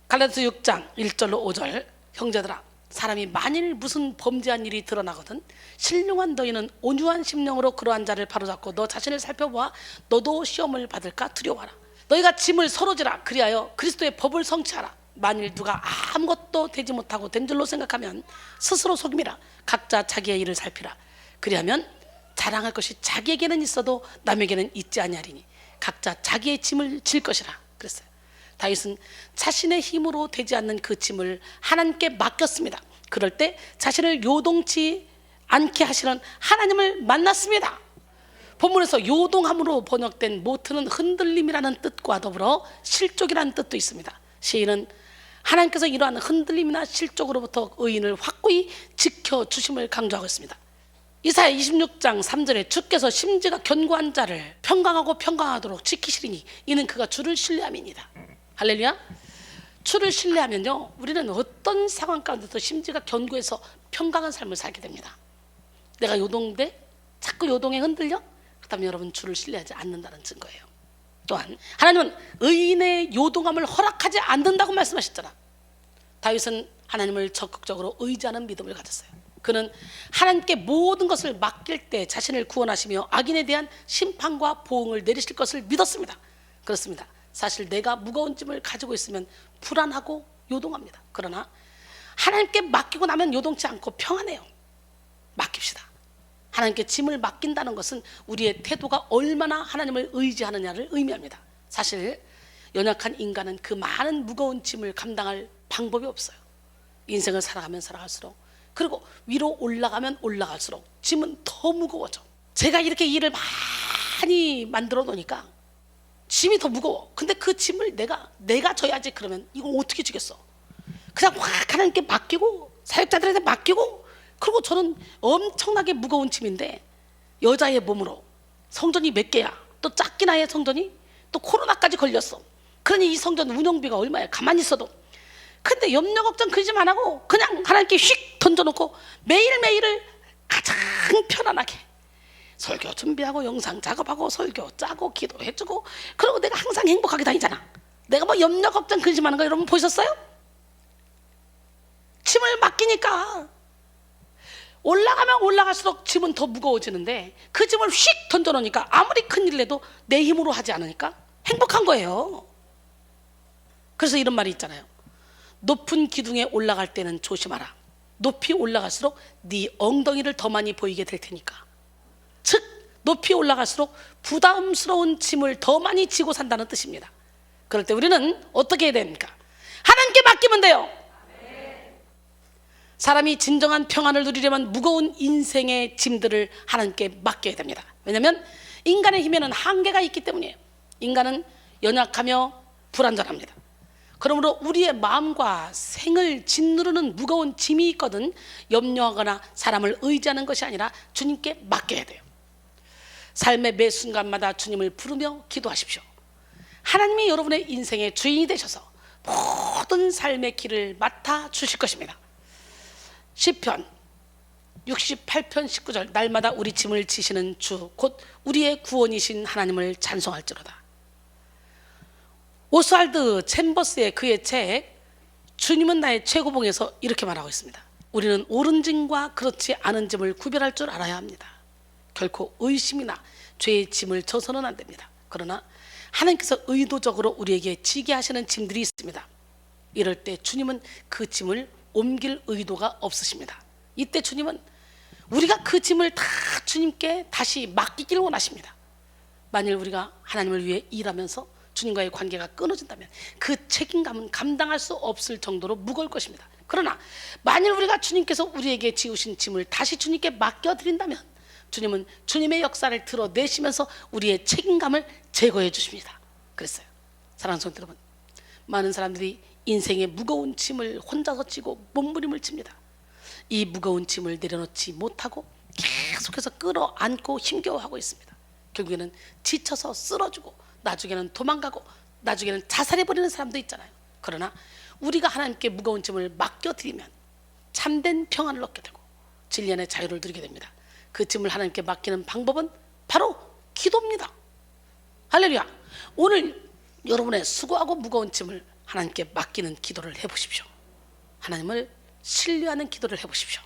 갈라디아서 6장 1절로 5절 형제들아 사람이 만일 무슨 범죄한 일이 드러나거든 신령한 너희는 온유한 심령으로 그러한 자를 바로잡고 너 자신을 살펴보아 너도 시험을 받을까 두려워하라. 너희가 짐을 서로 지라. 그리하여 그리스도의 법을 성취하라. 만일 누가 아무것도 되지 못하고 된 줄로 생각하면 스스로 속임이라. 각자 자기의 일을 살피라. 그리하면 자랑할 것이 자기에게는 있어도 남에게는 있지 아니하리니 각자 자기의 짐을 질 것이라 그랬어요. 다윗은 자신의 힘으로 되지 않는 그 짐을 하나님께 맡겼습니다. 그럴 때 자신을 요동치 않게 하시는 하나님을 만났습니다. 본문에서 요동함으로 번역된 모트는 흔들림이라는 뜻과 더불어 실족이라는 뜻도 있습니다. 시인은 하나님께서 이러한 흔들림이나 실족으로부터 의인을 확고히 지켜주심을 강조하고 있습니다. 이사야 26장 3절에 주께서 심지가 견고한 자를 평강하고 평강하도록 지키시리니 이는 그가 주를 신뢰함이니이다. 할렐루야. 주를 신뢰하면요 우리는 어떤 상황 가운데서 심지가 견고해서 평강한 삶을 살게 됩니다. 내가 요동돼? 자꾸 요동에 흔들려? 그렇다면 여러분 주를 신뢰하지 않는다는 증거예요. 또한 하나님은 의인의 요동함을 허락하지 않는다고 말씀하셨잖아. 다윗은 하나님을 적극적으로 의지하는 믿음을 가졌어요. 그는 하나님께 모든 것을 맡길 때 자신을 구원하시며 악인에 대한 심판과 보응을 내리실 것을 믿었습니다. 그렇습니다. 사실 내가 무거운 짐을 가지고 있으면 불안하고 요동합니다. 그러나 하나님께 맡기고 나면 요동치 않고 평안해요. 맡깁시다. 하나님께 짐을 맡긴다는 것은 우리의 태도가 얼마나 하나님을 의지하느냐를 의미합니다. 사실 연약한 인간은 그 많은 무거운 짐을 감당할 방법이 없어요. 인생을 살아가면 살아갈수록 그리고 위로 올라가면 올라갈수록 짐은 더 무거워져. 제가 이렇게 일을 많이 만들어 놓으니까 짐이 더 무거워. 근데 그 짐을 내가 져야지. 그러면 이걸 어떻게 지겠어? 그냥 확 하나님께 맡기고 사역자들한테 맡기고 그리고 저는 엄청나게 무거운 짐인데 여자의 몸으로 성전이 몇 개야. 또 작긴 하게 성전이 또 코로나까지 걸렸어. 그러니 이 성전 운영비가 얼마야. 가만히 있어도. 근데 염려 걱정 그 짐 안 하고 그냥 하나님께 휙 던져놓고 매일매일을 가장 편안하게 설교 준비하고 영상 작업하고 설교 짜고 기도해주고, 그리고 내가 항상 행복하게 다니잖아. 내가 뭐 염려 걱정 근심하는 거 여러분 보셨어요? 짐을 맡기니까 올라가면 올라갈수록 짐은 더 무거워지는데, 그 짐을 휙 던져놓으니까 아무리 큰일 내도 내 힘으로 하지 않으니까 행복한 거예요. 그래서 이런 말이 있잖아요. 높은 기둥에 올라갈 때는 조심하라. 높이 올라갈수록 네 엉덩이를 더 많이 보이게 될 테니까. 즉 높이 올라갈수록 부담스러운 짐을 더 많이 지고 산다는 뜻입니다. 그럴 때 우리는 어떻게 해야 됩니까? 하나님께 맡기면 돼요. 사람이 진정한 평안을 누리려면 무거운 인생의 짐들을 하나님께 맡겨야 됩니다. 왜냐하면 인간의 힘에는 한계가 있기 때문이에요. 인간은 연약하며 불완전합니다. 그러므로 우리의 마음과 생을 짓누르는 무거운 짐이 있거든 염려하거나 사람을 의지하는 것이 아니라 주님께 맡겨야 돼요. 삶의 매 순간마다 주님을 부르며 기도하십시오. 하나님이 여러분의 인생의 주인이 되셔서 모든 삶의 길을 맡아 주실 것입니다. 시편 68편 19절, 날마다 우리 짐을 지시는 주 곧 우리의 구원이신 하나님을 찬송할지로다. 오스왈드 챔버스의 그의 책 주님은 나의 최고봉에서 이렇게 말하고 있습니다. 우리는 옳은 짐과 그렇지 않은 짐을 구별할 줄 알아야 합니다. 결코 의심이나 죄의 짐을 져서는 안 됩니다. 그러나 하나님께서 의도적으로 우리에게 지게 하시는 짐들이 있습니다. 이럴 때 주님은 그 짐을 옮길 의도가 없으십니다. 이때 주님은 우리가 그 짐을 다 주님께 다시 맡기길 원하십니다. 만일 우리가 하나님을 위해 일하면서 주님과의 관계가 끊어진다면 그 책임감은 감당할 수 없을 정도로 무거울 것입니다. 그러나 만일 우리가 주님께서 우리에게 지우신 짐을 다시 주님께 맡겨드린다면 주님은 주님의 역사를 드러내시면서 우리의 책임감을 제거해 주십니다. 그랬어요. 사랑하는 성도 여러분, 많은 사람들이 인생의 무거운 짐을 혼자서 지고 몸부림을 칩니다. 이 무거운 짐을 내려놓지 못하고 계속해서 끌어안고 힘겨워하고 있습니다. 결국에는 지쳐서 쓰러지고 나중에는 도망가고 나중에는 자살해버리는 사람도 있잖아요. 그러나 우리가 하나님께 무거운 짐을 맡겨드리면 참된 평안을 얻게 되고 진리 안의 자유를 누리게 됩니다. 그 짐을 하나님께 맡기는 방법은 바로 기도입니다. 할렐루야. 오늘 여러분의 수고하고 무거운 짐을 하나님께 맡기는 기도를 해보십시오. 하나님을 신뢰하는 기도를 해보십시오.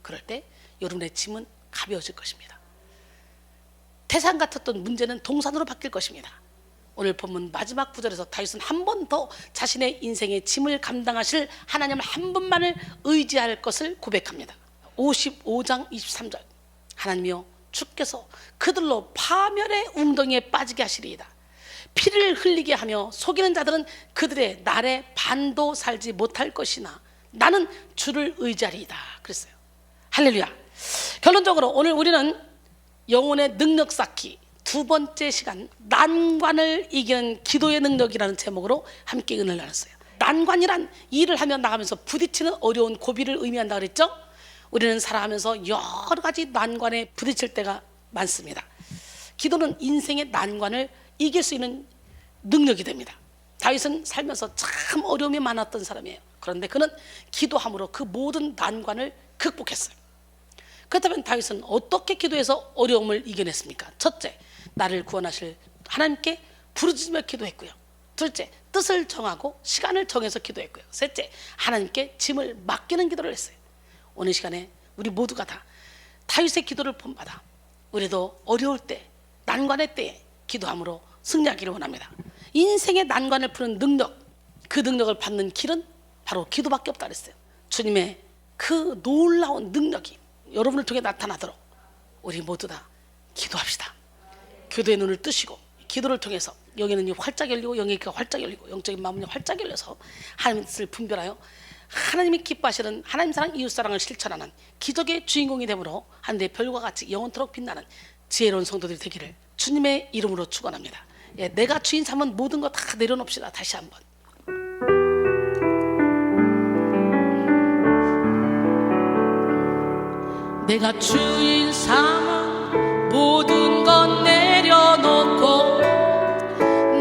그럴 때 여러분의 짐은 가벼워질 것입니다. 태산 같았던 문제는 동산으로 바뀔 것입니다. 오늘 본문 마지막 구절에서 다윗은 한 번 더 자신의 인생의 짐을 감당하실 하나님을 한 분만을 의지할 것을 고백합니다. 55장 23절, 하나님이여 주께서 그들로 파멸의 웅덩이에 빠지게 하시리이다. 피를 흘리게 하며 속이는 자들은 그들의 날에 반도 살지 못할 것이나 나는 주를 의지하리이다. 그랬어요. 할렐루야. 결론적으로 오늘 우리는 영혼의 능력 쌓기 두 번째 시간, 난관을 이기는 기도의 능력이라는 제목으로 함께 은혜를 나눴어요. 난관이란 일을 하며 나가면서 부딪히는 어려운 고비를 의미한다 그랬죠? 우리는 살아가면서 여러 가지 난관에 부딪힐 때가 많습니다. 기도는 인생의 난관을 이길 수 있는 능력이 됩니다. 다윗은 살면서 참 어려움이 많았던 사람이에요. 그런데 그는 기도함으로 그 모든 난관을 극복했어요. 그렇다면 다윗은 어떻게 기도해서 어려움을 이겨냈습니까? 첫째, 나를 구원하실 하나님께 부르짖으며 기도했고요. 둘째, 뜻을 정하고 시간을 정해서 기도했고요. 셋째, 하나님께 짐을 맡기는 기도를 했어요. 오늘 시간에 우리 모두가 다 다윗의 기도를 본받아 우리도 어려울 때, 난관의 때에 기도함으로 승리하기를 원합니다. 인생의 난관을 푸는 능력, 그 능력을 받는 길은 바로 기도밖에 없다 그랬어요. 주님의 그 놀라운 능력이 여러분을 통해 나타나도록 우리 모두 다 기도합시다. 기도의 눈을 뜨시고 기도를 통해서 영의 눈이 활짝 열리고 영의 귀가 활짝 열리고 영적인 마음이 활짝 열려서 하나님의 뜻을 분별하여 하나님이 기뻐하시는 하나님 사랑, 이웃 사랑을 실천하는 기적의 주인공이 되므로 하늘의 별과 같이 영원토록 빛나는 지혜로운 성도들이 되기를 주님의 이름으로 축원합니다. 예, 내가 주인 삼은 모든 거 다 내려놓읍시다. 다시 한번. 내가 주인 삼은 모든 것 내려놓고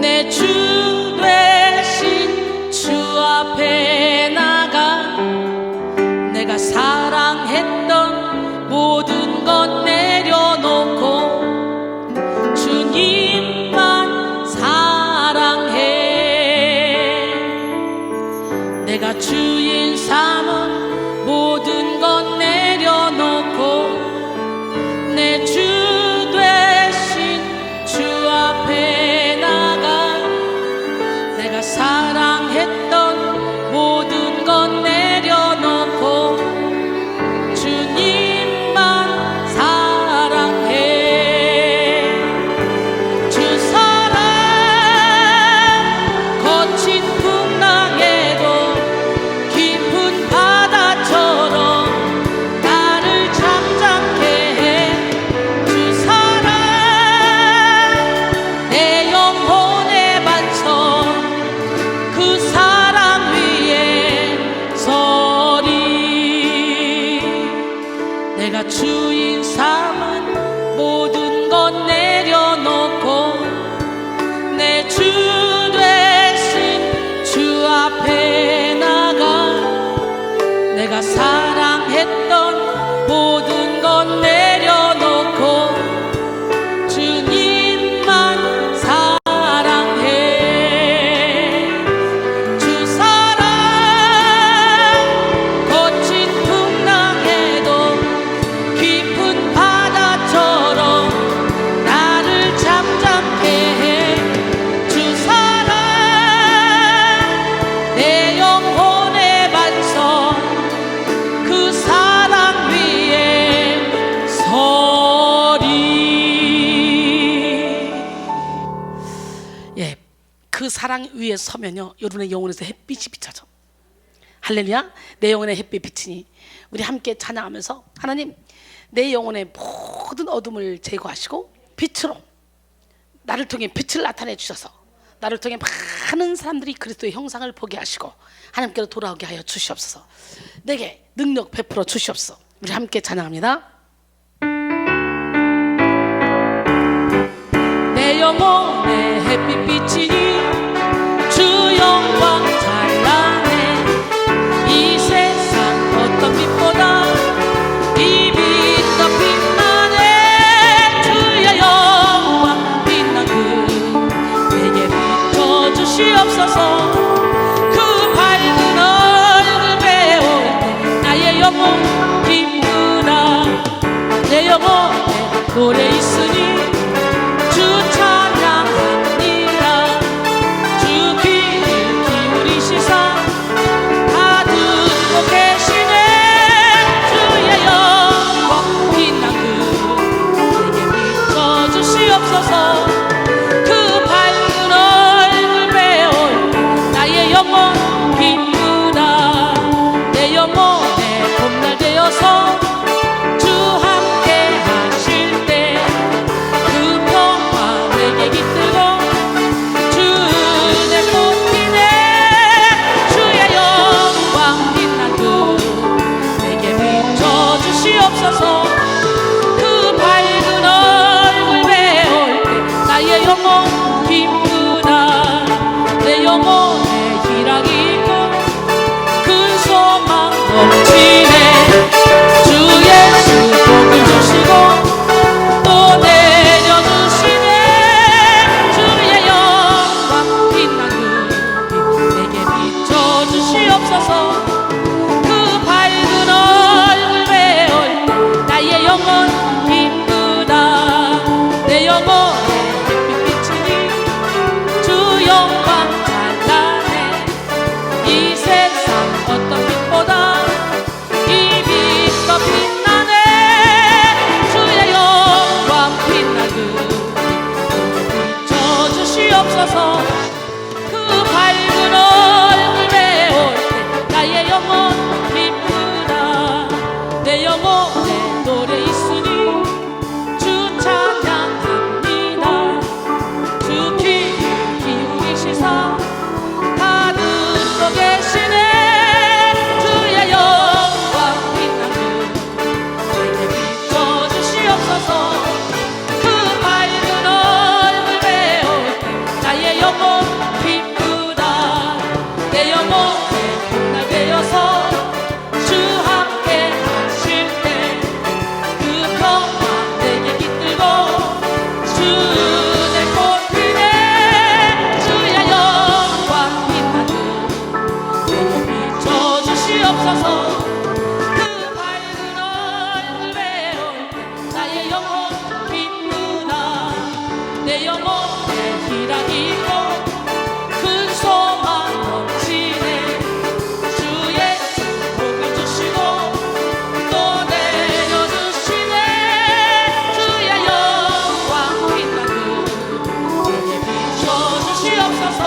내 주 되신 주 앞에 나가 내가 사랑했던 모든 것 내려놓고 내가 주인 삼은 모든 것 내려놓고 내 주 되신 주 앞에 나가 내가 사랑했던 모든 것 내려놓고 주님만 사랑해. 주 사랑 거친 풍랑에도 깊은 바다처럼 나를 잠잠케 해. 주 사랑 내 영혼의 반석 그 사랑 위에 서리. 예, 그 사랑 위에 서면요 여러분의 영혼에서 햇빛이 비쳐져. 할렐루야. 내 영혼에 햇빛 비치니 우리 함께 찬양하면서 하나님 내 영혼의 모든 어둠을 제거하시고 빛으로 나를 통해 빛을 나타내 주셔서 나를 통해 많은 사람들이 그리스도의 형상을 보게 하시고 하나님께로 돌아오게 하여 주시옵소서. 내게 능력 베풀어 주시옵소서. 우리 함께 찬양합니다. 내 영혼의 햇빛 비치니 주 영광 찬란해. 이 세상 어떤 빛보다 이 빛 더 빛나네. 주의 영광 빛난 그 내게 비춰주시옵소서. 그 밝은 얼굴 배울 때 나의 영혼 기쁘다. 내 영혼에 노래 있으니 주 찬양합니다. 주 귀를 기울이시사 다 듣고 계시네. 주의 영광 빛난 그 내게 비춰주시옵소서. 그 밝은 얼굴 배울 나의 영혼 기쁘다. 내 영혼의 봄날 되어서 주 함께 하실 때 그 평화 내게 깃들고 주 내 꽃이네. 주의 영광 빛난 그 내게 비춰주시옵소서. 그 밝은 얼굴 배울 때 나의 영혼 기쁘다. 내 영혼에 희락이 있고 큰 소망 넘치네. 주 예수 복을 주시고 또 내려주시네. 주의 영광 빛난 그 빛 내게 비춰주시옵소서. 그 밝은 얼굴 배울 때 나의 영혼 기쁘다. 내 영혼에 햇빛 비치니 주 영광 찬란해. 이 세상 어떤 빛보다 이 빛 더 빛나네. 주의 영광 빛난 그 비춰주시옵소서. 그 밝은 얼굴 배울 때 나의 영혼 기쁘다. 내 영혼에 노래 있으니 주 찬양합니다. 주 귀를 기울이시사 다 듣고 계시네. 주의 영광 빛난 그 내게 비춰주시옵소서. 그 밝은 얼굴 배울 때 나의 영혼 기쁘다. 내 영혼에 봄날 되어서 주 함께 하실 때 그 평화 내게 깃들고 주 내 꽃이네. 주의 영광 빛난 그 내게 비춰주시옵소서. 그 밝은 얼굴 배울 때 나의 영혼 기쁘다. 내 영혼에 희락이 있고 큰 소망 넘치네. 주 예수 복을 주시고 또 내려주시네. 주의 영광 빛난 그 내게 비춰주시옵소서.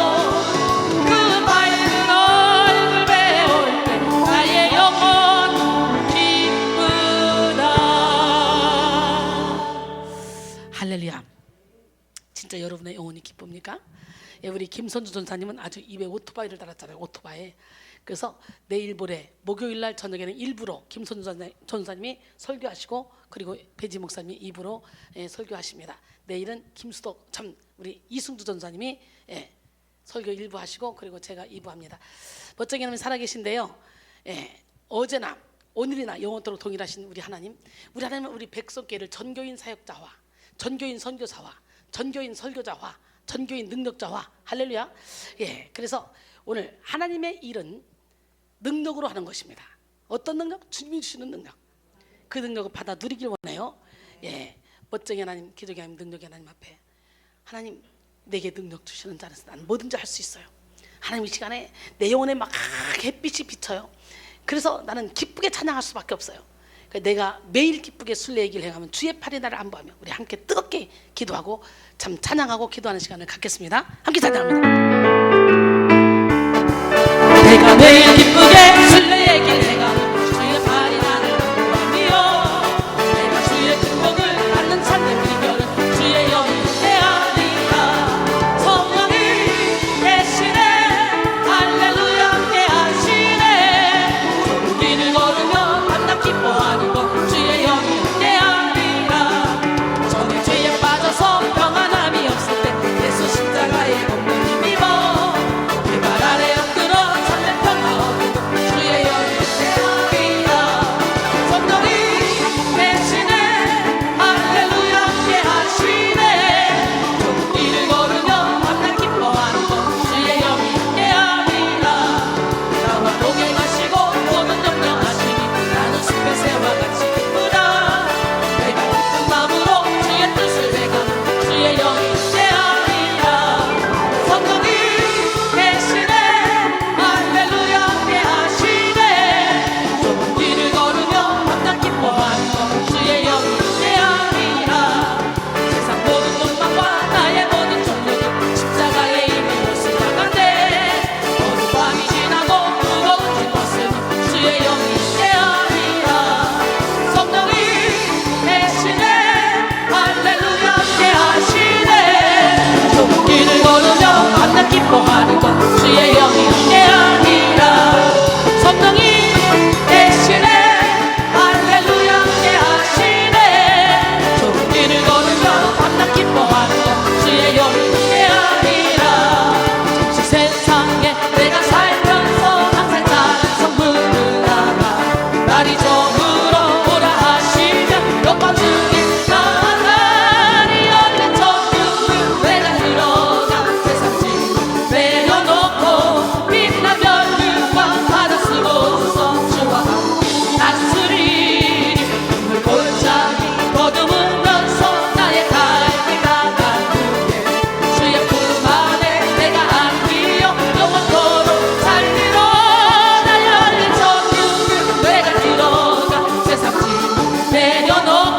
그 밝은 얼굴 배울 때 나의 영혼 기쁘다. 할렐루야. 진짜 여러분의 영혼이 기쁩니까? 예, 우리 김선주 전사님은 아주 입에 오토바이를 달았잖아요. 오토바이. 그래서 내일 모레 목요일 날 저녁에는 일부로 김선 전사님이 설교하시고 그리고 배지 목사님이 2부로 설교하십니다. 내일은 김수덕 참 우리 이승주 전사님이 설교 1부 하시고 그리고 제가 2부 합니다. 멋쟁이 하나님 살아계신데요. 어제나 오늘이나 영원토록 동일하신 우리 하나님은 우리 백성계를 전교인 사역자와 전교인 선교사와 전교인 설교자와 전교인 능력자와 할렐루야. 그래서 오늘 하나님의 일은 능력으로 하는 것입니다. 어떤 능력? 주님이 주시는 능력. 그 능력을 받아 누리길 원해요. 멋쟁이 하나님, 기적의 하나님, 능력의 하나님 앞에 하나님 내게 능력 주시는 자라서 나는 뭐든지 할 수 있어요. 하나님 이 시간에 내 영혼에 막 햇빛이 비쳐요. 그래서 나는 기쁘게 찬양할 수밖에 없어요. 내가 매일 기쁘게 순례의 길 행하면 주의 팔이 나를 안보하며 우리 함께 뜨겁게 기도하고 참 찬양하고 기도하는 시간을 갖겠습니다. 함께 찬양합니다. 내가 매일 기쁘게 순례의 길 행하면 주의 팔이 나를 안보하며 내가 주의 축복을 받는 참된 비결은 주의 영이 함께하리라. 성령이 계시네 할렐루야 함께하시네. 좁은 길을 걸으며 밤낮 기뻐하는 것 주의 영이 함께하리라. 전에 죄에 빠져서 평안함이 없을 때 예수 십자가의 공로를 힘입어 그발 아래 엎드려 참된 평화 얻고 주의 영이 함께하리라. 성령이 계시네 할렐루야 함께하시네. 좁은 길을 걸으며 밤낮 기뻐하는 것 주의 영이 함께하리라. 나와 동행하시고 모든 염려하시니 나는 숲의 새와 같이 기쁘다. 내가 기쁜 마음으로 주의 뜻을 행하면 주의 영이 함께하리라. 성령이 계시네 할렐루야 함께하시네. 좁은 길을 걸으며 밤낮 기뻐하는 것 주의 영이 함께하리라. 세상 모든 욕망과 나의 모든 정욕이 십자가에 이미 못을 나간대. 어느 밤이 지나고 무거운 짐 벗으니 주의 영이 함께하리라. 성령이 계시네 할렐루야 함께하시네. 좁은 길을 걸으며 밤낮 기뻐하는 것 주의 영이 함께하리라. 성령이 계시네 할렐루야 함께하시네. 좁은 길을 걸으며 밤낮 기뻐하는 것 주의 영이 함께하리라. 잠시 세상에 내가 살면서 항상 다른 성분을 알아. 날이 저물어 오라 하시면 영광 중에 나날이 열린 천국을 내가 들어가 세상 짐을 내려놓고 빛난 별들과 바다 쓰고서 주와 함께 다스리리. 눈물 골짜기 거두면서 나의 갈 길 나간 후에 주의 품 안에 내가 안기어 영원토록 살리로다. 열린 천국을 내가 들어가 세상 짐을 내려놓고